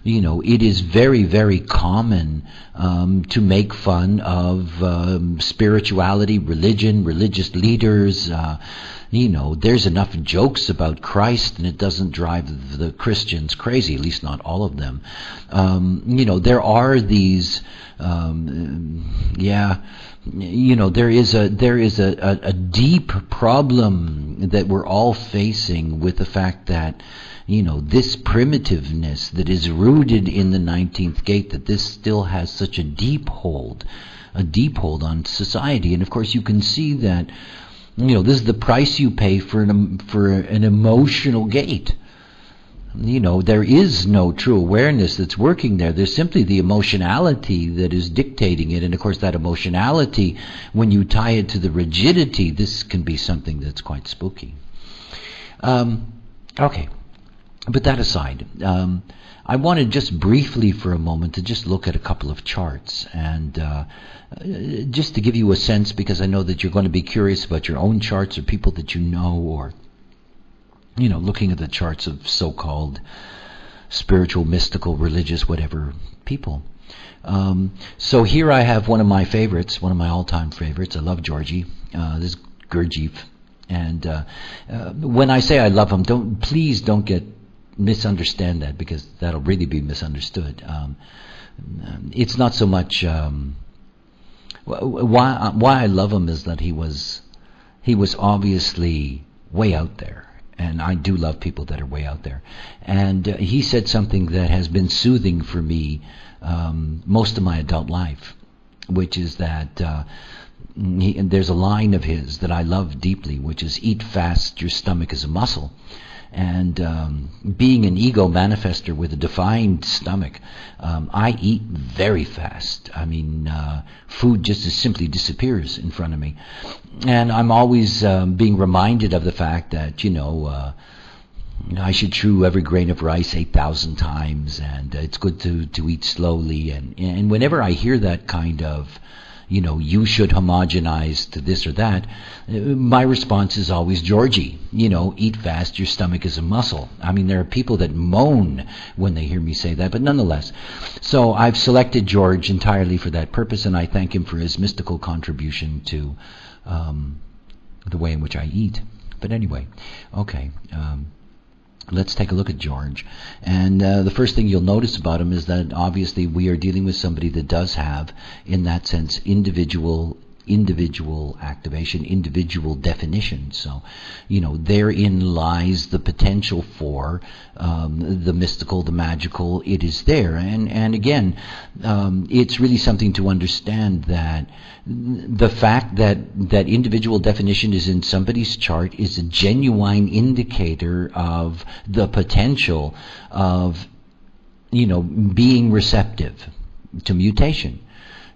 it is very, very common to make fun of spirituality, religion, religious leaders. There's enough jokes about Christ, and it doesn't drive the Christians crazy, at least not all of them. There are these, there is a deep problem that we're all facing with the fact that, this primitiveness that is rooted in the 19th gate, that this still has such a deep hold on society. And of course you can see that, this is the price you pay for an emotional gate. There is no true awareness that's working there. There's simply the emotionality that is dictating it. And of course that emotionality, when you tie it to the rigidity, this can be something that's quite spooky. Okay, but that aside, I wanted just briefly for a moment to just look at a couple of charts and just to give you a sense, because I know that you're going to be curious about your own charts or people that you know, or looking at the charts of so-called spiritual, mystical, religious, whatever people. So here I have one of my favorites, one of my all-time favorites. I love Georgie. This is Gurdjieff. And when I say I love him, please don't misunderstand that, because that'll really be misunderstood. It's not so much why I love him is that he was obviously way out there. And I do love people that are way out there. And he said something that has been soothing for me most of my adult life, which is that and there's a line of his that I love deeply, which is, eat fast, your stomach is a muscle. And being an ego manifester with a defined stomach, I eat very fast. I mean, food just simply disappears in front of me. And I'm always being reminded of the fact that, I should chew every grain of rice 8,000 times, and it's good to eat slowly. And whenever I hear that kind of, you should homogenize to this or that, my response is always, Georgie, eat fast, your stomach is a muscle. I mean, there are people that moan when they hear me say that, but nonetheless. So I've selected George entirely for that purpose, and I thank him for his mystical contribution to the way in which I eat. But anyway, okay. Let's take a look at George. And the first thing you'll notice about him is that obviously we are dealing with somebody that does have, in that sense, individual activation, individual definition. So, therein lies the potential for the mystical, the magical. It is there. And again, it's really something to understand that the fact that individual definition is in somebody's chart is a genuine indicator of the potential of, being receptive to mutation.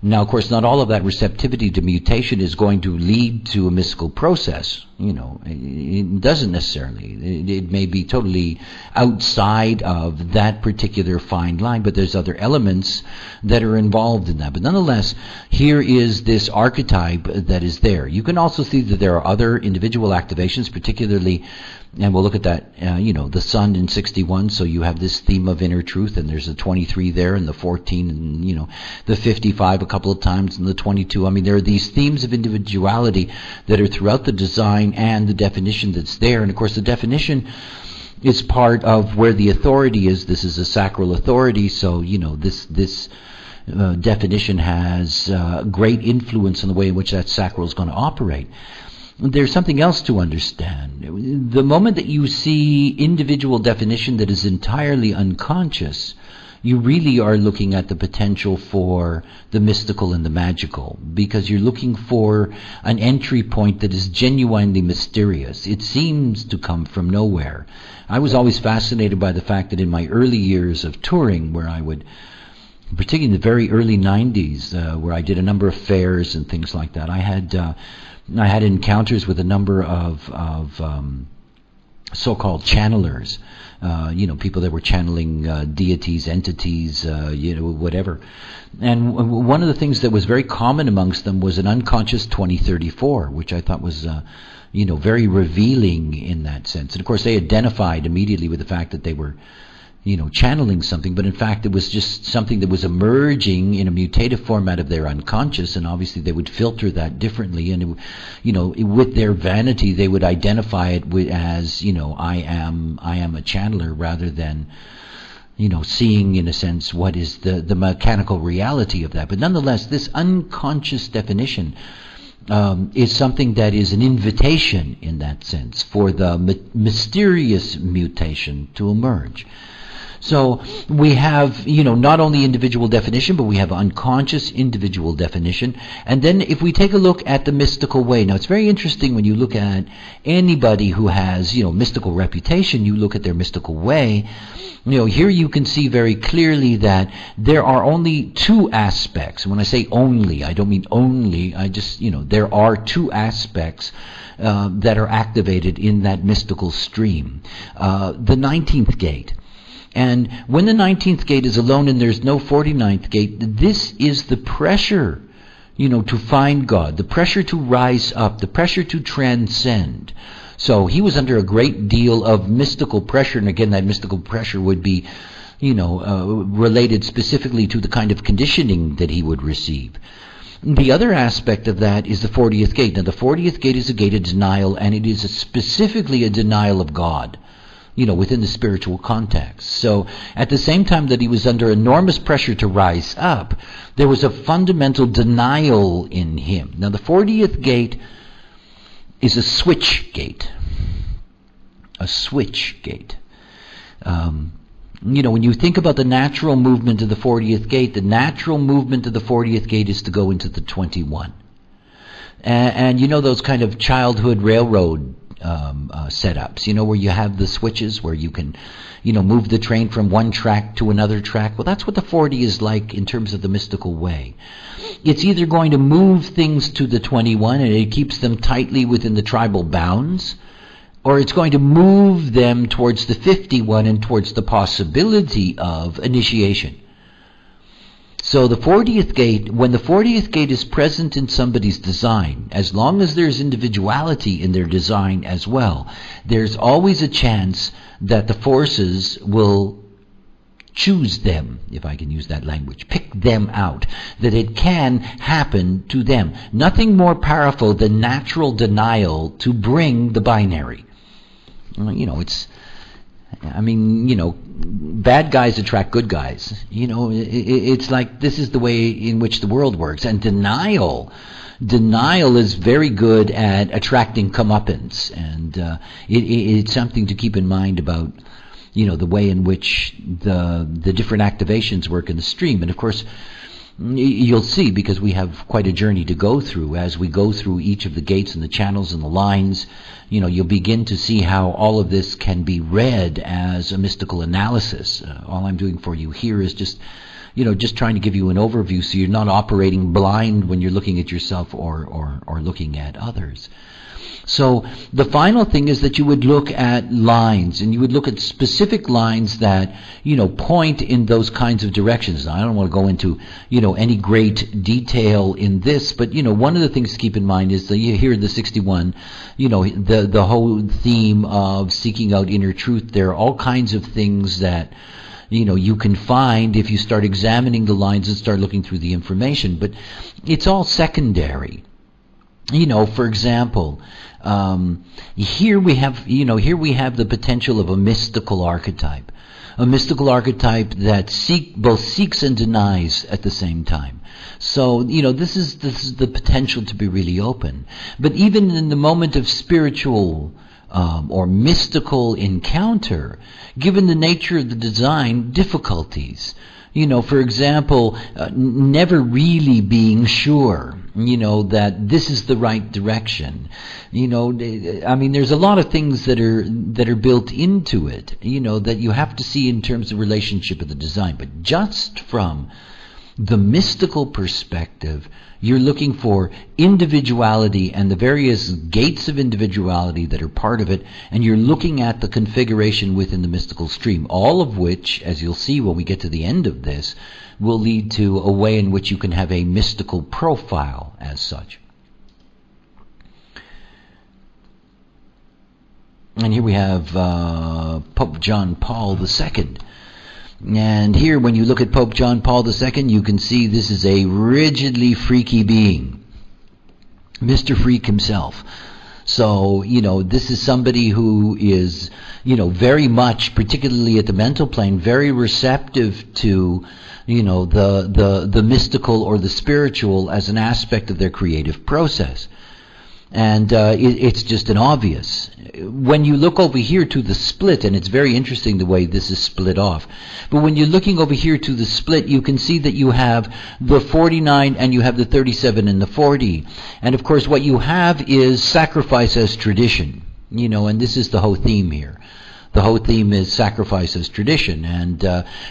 Now, of course, not all of that receptivity to mutation is going to lead to a mystical process. It doesn't necessarily. It may be totally outside of that particular fine line, but there's other elements that are involved in that. But nonetheless, here is this archetype that is there. You can also see that there are other individual activations, particularly, and we'll look at that, the sun in 61, so you have this theme of inner truth, and there's a 23 there, and the 14, and, the 55 a couple of times, and the 22. I mean, there are these themes of individuality that are throughout the design and the definition that's there. And, of course, the definition is part of where the authority is. This is a sacral authority, so, this definition has great influence on the way in which that sacral is going to operate. There's something else to understand. The moment that you see individual definition that is entirely unconscious, you really are looking at the potential for the mystical and the magical, because you're looking for an entry point that is genuinely mysterious. It seems to come from nowhere. I was always fascinated by the fact that in my early years of touring, where I would, particularly in the very early 90s, where I did a number of fairs and things like that, I had encounters with a number of so-called channelers, people that were channeling deities, entities, whatever. And one of the things that was very common amongst them was an unconscious 2034, which I thought was, very revealing in that sense. And of course, they identified immediately with the fact that they were channeling something, but in fact it was just something that was emerging in a mutative format of their unconscious, and obviously they would filter that differently, and with their vanity they would identify it as I am a channeler, rather than seeing in a sense what is the mechanical reality of that. But nonetheless, this unconscious definition is something that is an invitation in that sense for the mysterious mutation to emerge. So we have, not only individual definition, but we have unconscious individual definition. And then if we take a look at the mystical way, now it's very interesting when you look at anybody who has, mystical reputation, you look at their mystical way. Here you can see very clearly that there are only two aspects. When I say only, I don't mean only, I just, there are two aspects that are activated in that mystical stream. The 19th gate. And when the 19th gate is alone and there's no 49th gate, this is the pressure, to find God, the pressure to rise up, the pressure to transcend. So he was under a great deal of mystical pressure, and again, that mystical pressure would be, related specifically to the kind of conditioning that he would receive. The other aspect of that is the 40th gate. Now, the 40th gate is a gate of denial, and it is specifically a denial of God, within the spiritual context. So at the same time that he was under enormous pressure to rise up, there was a fundamental denial in him. Now, the 40th gate is a switch gate. A switch gate. When you think about the natural movement of the 40th gate, the natural movement of the 40th gate is to go into the 21. And those kind of childhood railroad setups, where you have the switches where you can, move the train from one track to another track. Well, that's what the 40 is like in terms of the mystical way. It's either going to move things to the 21 and it keeps them tightly within the tribal bounds, or it's going to move them towards the 51 and towards the possibility of initiation. So the 40th gate, when the 40th gate is present in somebody's design, as long as there's individuality in their design as well, there's always a chance that the forces will choose them, if I can use that language, pick them out, that it can happen to them. Nothing more powerful than natural denial to bring the binary. Bad guys attract good guys. It's like this is the way in which the world works. And denial is very good at attracting comeuppance. And it's something to keep in mind about, the way in which the different activations work in the stream. And of course, you'll see, because we have quite a journey to go through as we go through each of the gates and the channels and the lines, you'll begin to see how all of this can be read as a mystical analysis. All I'm doing for you here is just just trying to give you an overview so you're not operating blind when you're looking at yourself or looking at others. So the final thing is that you would look at lines, and you would look at specific lines that, point in those kinds of directions. Now, I don't want to go into, any great detail in this, but, one of the things to keep in mind is that here in the 61, the whole theme of seeking out inner truth. There are all kinds of things that, you can find if you start examining the lines and start looking through the information, but it's all secondary. For example, here we have the potential of a mystical archetype that both seeks and denies at the same time. So, this is the potential to be really open. But even in the moment of spiritual or mystical encounter, given the nature of the design, difficulties. For example, never really being sure, that this is the right direction. There's a lot of things that are built into it, that you have to see in terms of relationship of the design. But just from the mystical perspective, you're looking for individuality and the various gates of individuality that are part of it, and you're looking at the configuration within the mystical stream, all of which, as you'll see when we get to the end of this, will lead to a way in which you can have a mystical profile as such. And here we have Pope John Paul II. And here, when you look at Pope John Paul II, you can see this is a rigidly freaky being. Mr. Freak himself. So, this is somebody who is, very much, particularly at the mental plane, very receptive to, the mystical or the spiritual as an aspect of their creative process. And it's just an obvious. When you look over here to the split, and it's very interesting the way this is split off, but when you're looking over here to the split, you can see that you have the 49 and you have the 37 and the 40. And of course what you have is sacrifice as tradition, and this is the whole theme here. The whole theme is sacrifice as tradition. And,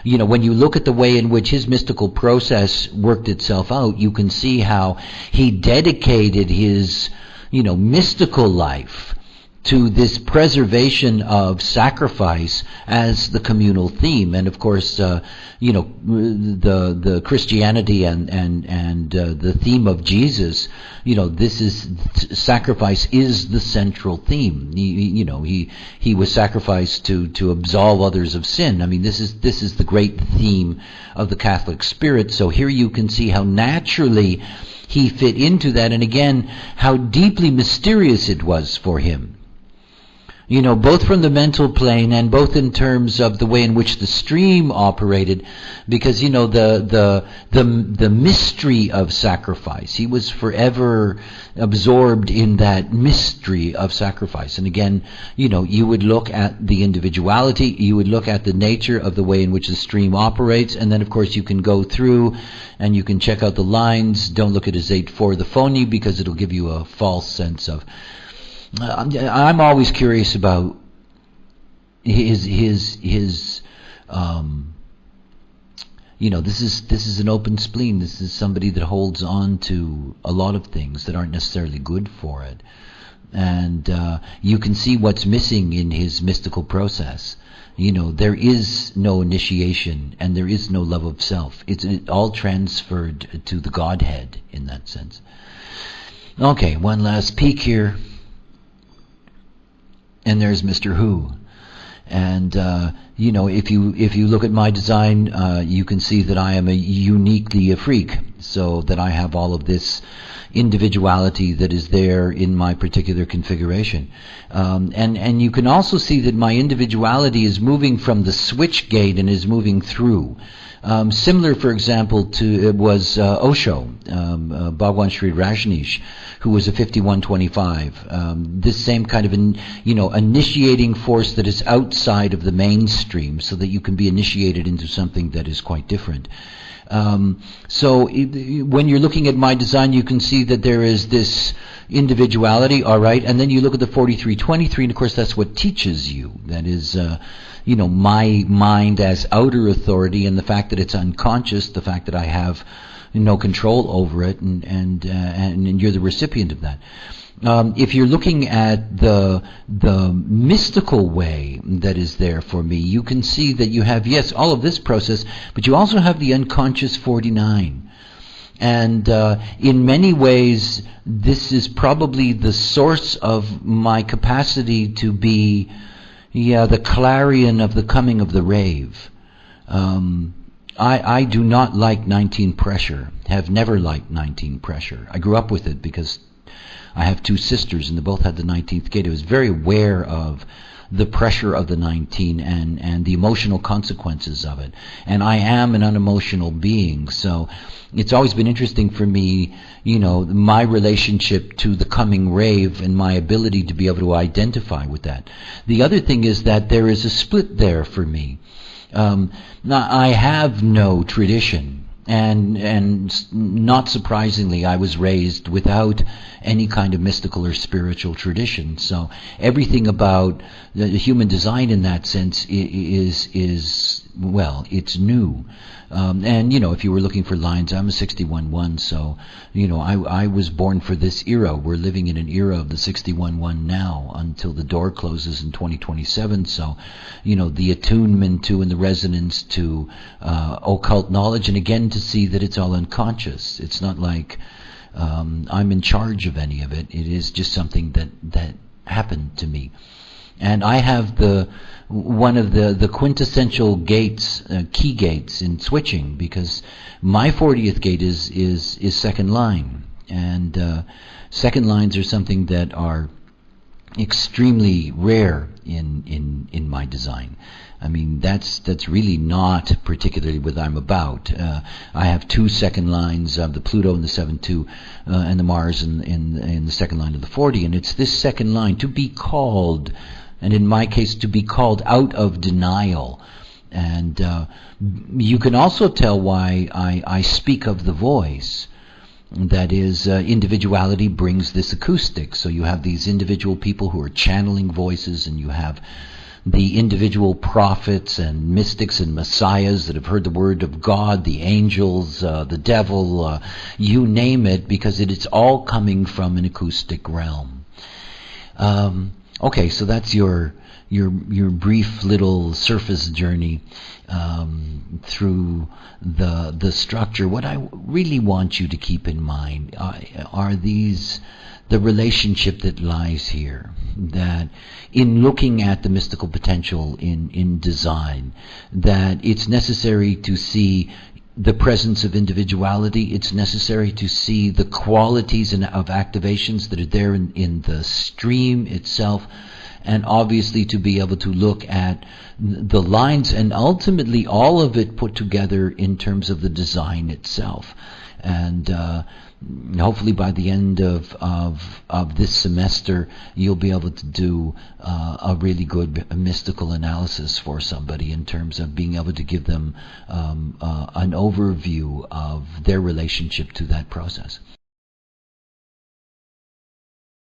when you look at the way in which his mystical process worked itself out, you can see how he dedicated his mystical life to this preservation of sacrifice as the communal theme. And of course, the Christianity and the theme of Jesus, this is sacrifice is the central theme. He was sacrificed to absolve others of sin. This is the great theme of the Catholic spirit. So here you can see how naturally he fit into that, and again, how deeply mysterious it was for him. Both from the mental plane and both in terms of the way in which the stream operated, because, the mystery of sacrifice. He was forever absorbed in that mystery of sacrifice. And again, you would look at the individuality, you would look at the nature of the way in which the stream operates, and then of course you can go through and you can check out the lines. Don't look at his 8-4, the phony, because it'll give you a false sense of... I'm always curious about his this is an open spleen. This is somebody that holds on to a lot of things that aren't necessarily good for it. And you can see what's missing in his mystical process. There is no initiation and there is no love of self. It's all transferred to the Godhead in that sense. Okay, one last peek here. And there's Mr. Who. And, if you look at my design, you can see that I am uniquely a freak. So that I have all of this individuality that is there in my particular configuration. And you can also see that my individuality is moving from the switch gate and is moving through. Similar, for example, to it was Osho, Bhagwan Sri Rajneesh, who was a 5125. This same kind of initiating force that is outside of the mainstream, so that you can be initiated into something that is quite different. When you're looking at my design, you can see that there is this individuality, all right, and then you look at the 4323, and of course that's what teaches you. That is, my mind as outer authority, and the fact that it's unconscious, the fact that I have no control over it, and you're the recipient of that. If you're looking at the mystical way that is there for me, you can see that you have, yes, all of this process, but you also have the unconscious 49. And in many ways, this is probably the source of my capacity to be, the clarion of the coming of the rave. I do not like 19 pressure, have never liked 19 pressure. I grew up with it because I have two sisters and they both had the 19th gate. I was very aware of the pressure of the 19 and the emotional consequences of it. And I am an unemotional being, so it's always been interesting for me, my relationship to the coming rave and my ability to be able to identify with that. The other thing is that there is a split there for me. Now, I have no tradition. And not surprisingly, I was raised without any kind of mystical or spiritual tradition. So everything about the human design in that sense is well, it's new. And if you were looking for lines, I'm a 61-1, so I was born for this era. We're living in an era of the 61-1 now until the door closes in 2027. So the attunement to and the resonance to occult knowledge, and again to see that it's all unconscious. It's not like I'm in charge of any of it. It is just something that happened to me. And I have one of the quintessential gates, key gates in switching, because my 40th gate is second line, and second lines are something that are extremely rare in my design. I mean, that's really not particularly what I'm about. I have two second lines of the Pluto in the 7-2 and the Mars in the second line of the 40, and it's this second line to be called, and in my case, to be called out of denial. And you can also tell why I speak of the voice. That is, individuality brings this acoustic. So you have these individual people who are channeling voices, and you have the individual prophets and mystics and messiahs that have heard the word of God, the angels, the devil, you name it, because it's all coming from an acoustic realm. Okay, so that's your brief little surface journey through the structure. What I really want you to keep in mind are the relationship that lies here. That in looking at the mystical potential in design, that it's necessary to see the presence of individuality. It's necessary to see the qualities of activations that are there in the stream itself, and obviously to be able to look at the lines and ultimately all of it put together in terms of the design itself. And hopefully by the end of this semester, you'll be able to do a really good mystical analysis for somebody in terms of being able to give them an overview of their relationship to that process.